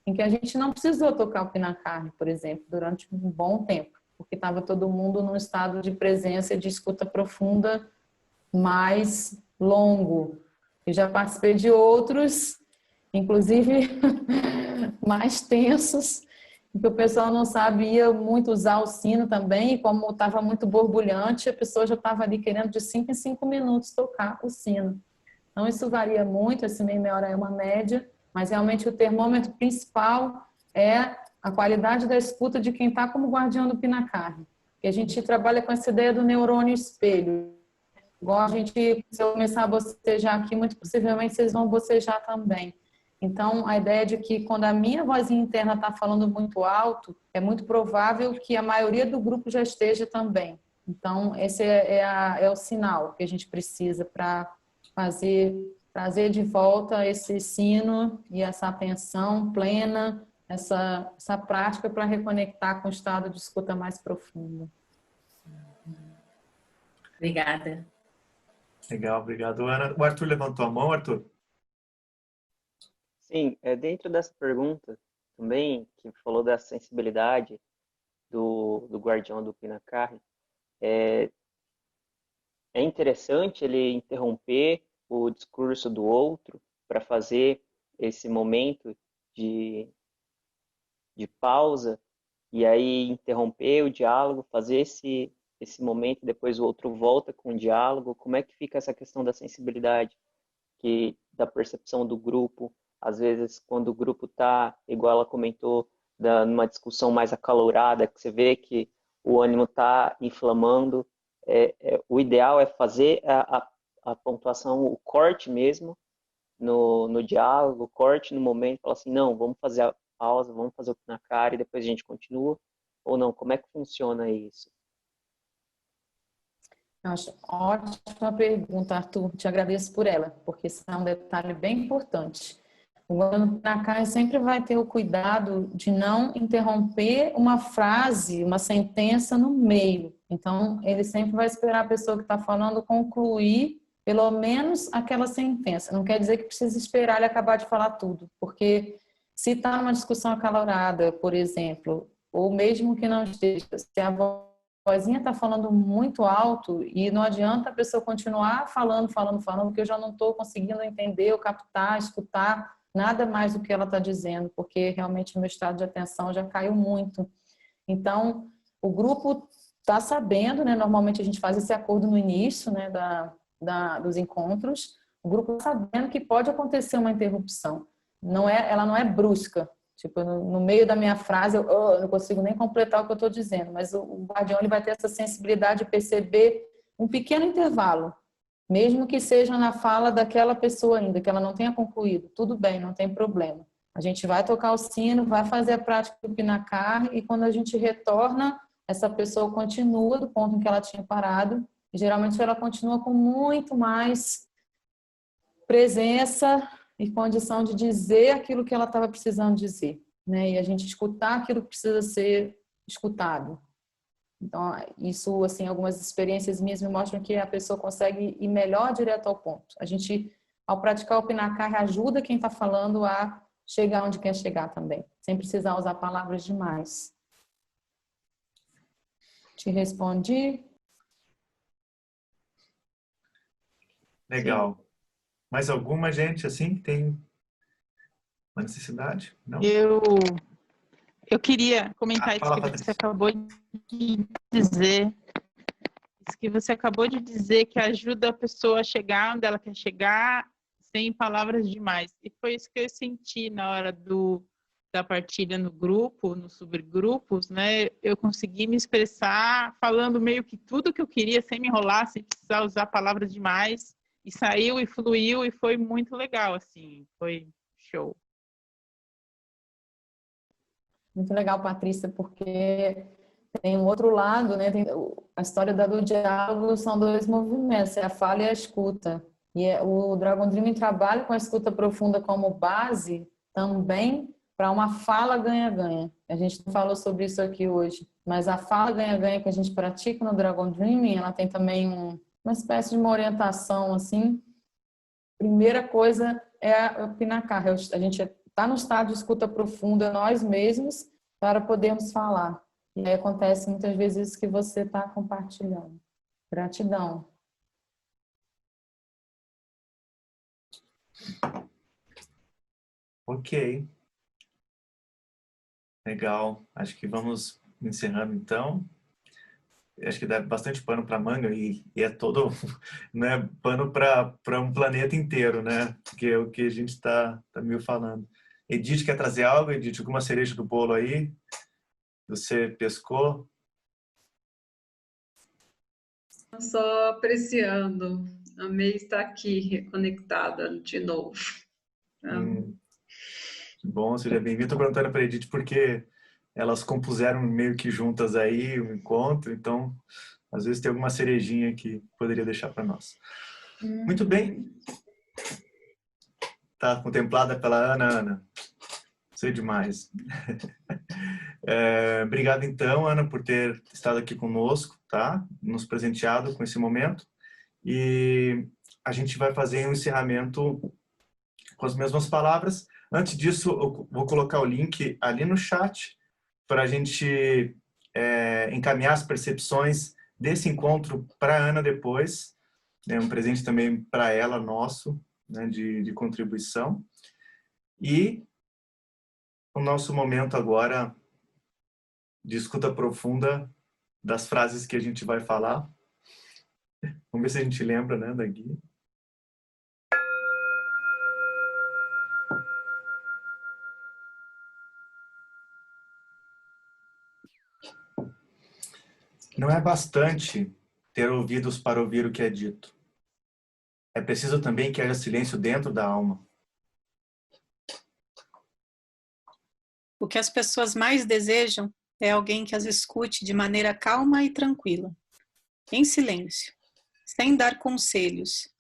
em que a gente não precisou tocar o Pinacarre, por exemplo, durante um bom tempo, porque estava todo mundo num estado de presença e de escuta profunda mais longo. Eu já participei de outros, inclusive mais tensos, que o pessoal não sabia muito usar o sino também, e como estava muito borbulhante, a pessoa já estava ali querendo de 5 em 5 minutos tocar o sino. Então, isso varia muito, esse meia hora é uma média, mas realmente o termômetro principal é a qualidade da escuta de quem está como guardião do Pinacarre. Que a gente trabalha com essa ideia do neurônio espelho. Igual a gente, se eu começar a bocejar aqui, muito possivelmente vocês vão bocejar também. Então, a ideia de que quando a minha vozinha interna está falando muito alto, é muito provável que a maioria do grupo já esteja também. Então, esse é o sinal que a gente precisa para trazer de volta esse sino e essa atenção plena, essa prática para reconectar com o estado de escuta mais profundo. Obrigada. Legal, obrigado, Ana. O Arthur levantou a mão, Arthur? Sim, dentro dessa pergunta também, que falou da sensibilidade do guardião do Pinacarre, é interessante ele interromper o discurso do outro para fazer esse momento de pausa e aí interromper o diálogo, fazer esse momento, depois o outro volta com o diálogo. Como é que fica essa questão da sensibilidade, da percepção do grupo? Às vezes, quando o grupo está, igual ela comentou, numa discussão mais acalorada, que você vê que o ânimo está inflamando, o ideal é fazer a pontuação, o corte mesmo no diálogo, o corte no momento, falar assim, não, vamos fazer a pausa, vamos fazer o Pinacarre e depois a gente continua, ou não? Como é que funciona isso? Acho ótima pergunta, Arthur. Te agradeço por ela, porque isso é um detalhe bem importante. O guardião do Pinacarre sempre vai ter o cuidado de não interromper uma frase, uma sentença no meio. Então, ele sempre vai esperar a pessoa que está falando concluir pelo menos aquela sentença. Não quer dizer que precisa esperar ele acabar de falar tudo, porque se está numa discussão acalorada, por exemplo, ou mesmo que não esteja, se a vozinha está falando muito alto e não adianta a pessoa continuar falando, porque eu já não estou conseguindo entender, ou captar, escutar nada mais do que ela está dizendo, porque realmente o meu estado de atenção já caiu muito. Então, o grupo está sabendo, né? Normalmente a gente faz esse acordo no início, né, dos encontros, o grupo está sabendo que pode acontecer uma interrupção. Ela não é brusca. Tipo, no meio da minha frase, eu não consigo nem completar o que eu estou dizendo, mas o guardião ele vai ter essa sensibilidade de perceber um pequeno intervalo, mesmo que seja na fala daquela pessoa ainda, que ela não tenha concluído. Tudo bem, não tem problema. A gente vai tocar o sino, vai fazer a prática do Pinacarre e quando a gente retorna, essa pessoa continua do ponto em que ela tinha parado, e geralmente ela continua com muito mais presença e condição de dizer aquilo que ela estava precisando dizer, né? E a gente escutar aquilo que precisa ser escutado. Então, isso, assim, algumas experiências minhas me mostram que a pessoa consegue ir melhor direto ao ponto. A gente, ao praticar o Pinacar, ajuda quem está falando a chegar onde quer chegar também, sem precisar usar palavras demais. Te respondi? Legal. Sim. Mais alguma gente, assim, que tem uma necessidade? Não? Eu queria comentar isso que você acabou de dizer. Isso que você acabou de dizer, que ajuda a pessoa a chegar onde ela quer chegar, sem palavras demais. E foi isso que eu senti na hora da partilha no grupo, nos subgrupos, né? Eu consegui me expressar falando meio que tudo que eu queria, sem me enrolar, sem precisar usar palavras demais. E saiu e fluiu e foi muito legal, assim. Foi show. Muito legal, Patrícia, porque tem um outro lado, né? Tem a história do diálogo, são dois movimentos, é a fala e a escuta. E o Dragon Dreaming trabalha com a escuta profunda como base também para uma fala ganha-ganha. A gente não falou sobre isso aqui hoje, mas a fala ganha-ganha que a gente pratica no Dragon Dreaming, ela tem também uma espécie de uma orientação, assim. Primeira coisa é o Pinacar, a gente está no estado de escuta profunda nós mesmos para podermos falar. E aí acontece muitas vezes isso que você está compartilhando. Gratidão. Ok. Legal. Acho que vamos encerrando então. Acho que dá bastante pano para manga e é todo, né, pano para um planeta inteiro, né? Que é o que a gente está meio falando. Edith, quer trazer algo? Edith, alguma cereja do bolo aí? Você pescou? Só apreciando. Amei estar aqui, reconectada de novo. Que bom, seja bem-vindo. Estou perguntando para a Edith porque elas compuseram meio que juntas aí o encontro, então às vezes tem alguma cerejinha que poderia deixar para nós. Muito bem. Tá contemplada pela Ana. Sei demais. Obrigado então, Ana, por ter estado aqui conosco, tá? Nos presenteado com esse momento. E a gente vai fazer um encerramento com as mesmas palavras. Antes disso, eu vou colocar o link ali no chat para a gente encaminhar as percepções desse encontro para a Ana depois. É um presente também para ela, nosso, né, de contribuição. E o nosso momento agora de escuta profunda das frases que a gente vai falar. Vamos ver se a gente lembra, né, da guia. Não é bastante ter ouvidos para ouvir o que é dito. É preciso também que haja silêncio dentro da alma. O que as pessoas mais desejam é alguém que as escute de maneira calma e tranquila, em silêncio, sem dar conselhos,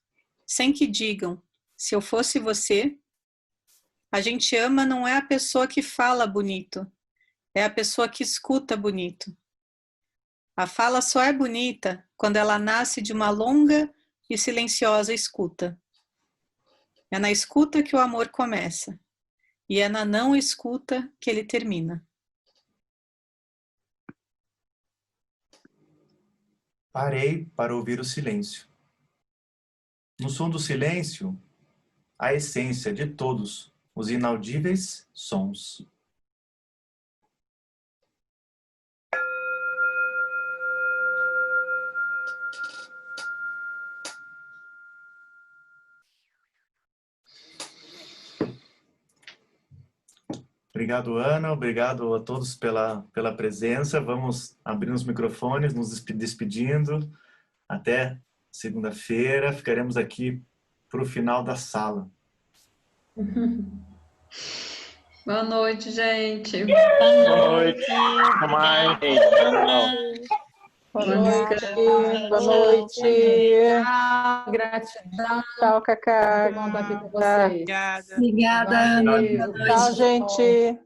sem que digam, se eu fosse você. A gente ama não é a pessoa que fala bonito, é a pessoa que escuta bonito. A fala só é bonita quando ela nasce de uma longa e silenciosa escuta. É na escuta que o amor começa, e é na não escuta que ele termina. Parei para ouvir o silêncio. No som do silêncio, a essência de todos os inaudíveis sons. Obrigado, Ana. Obrigado a todos pela presença. Vamos abrir os microfones, nos despedindo. Até segunda-feira. Ficaremos aqui para o final da sala. Boa noite, gente. Boa noite. Até mais. Boa noite. Boa noite. Gratidão. Tchau, Cacá. Muito bom estar aqui com vocês. Obrigada. Obrigada, Ana. Valeu. Tchau, gente.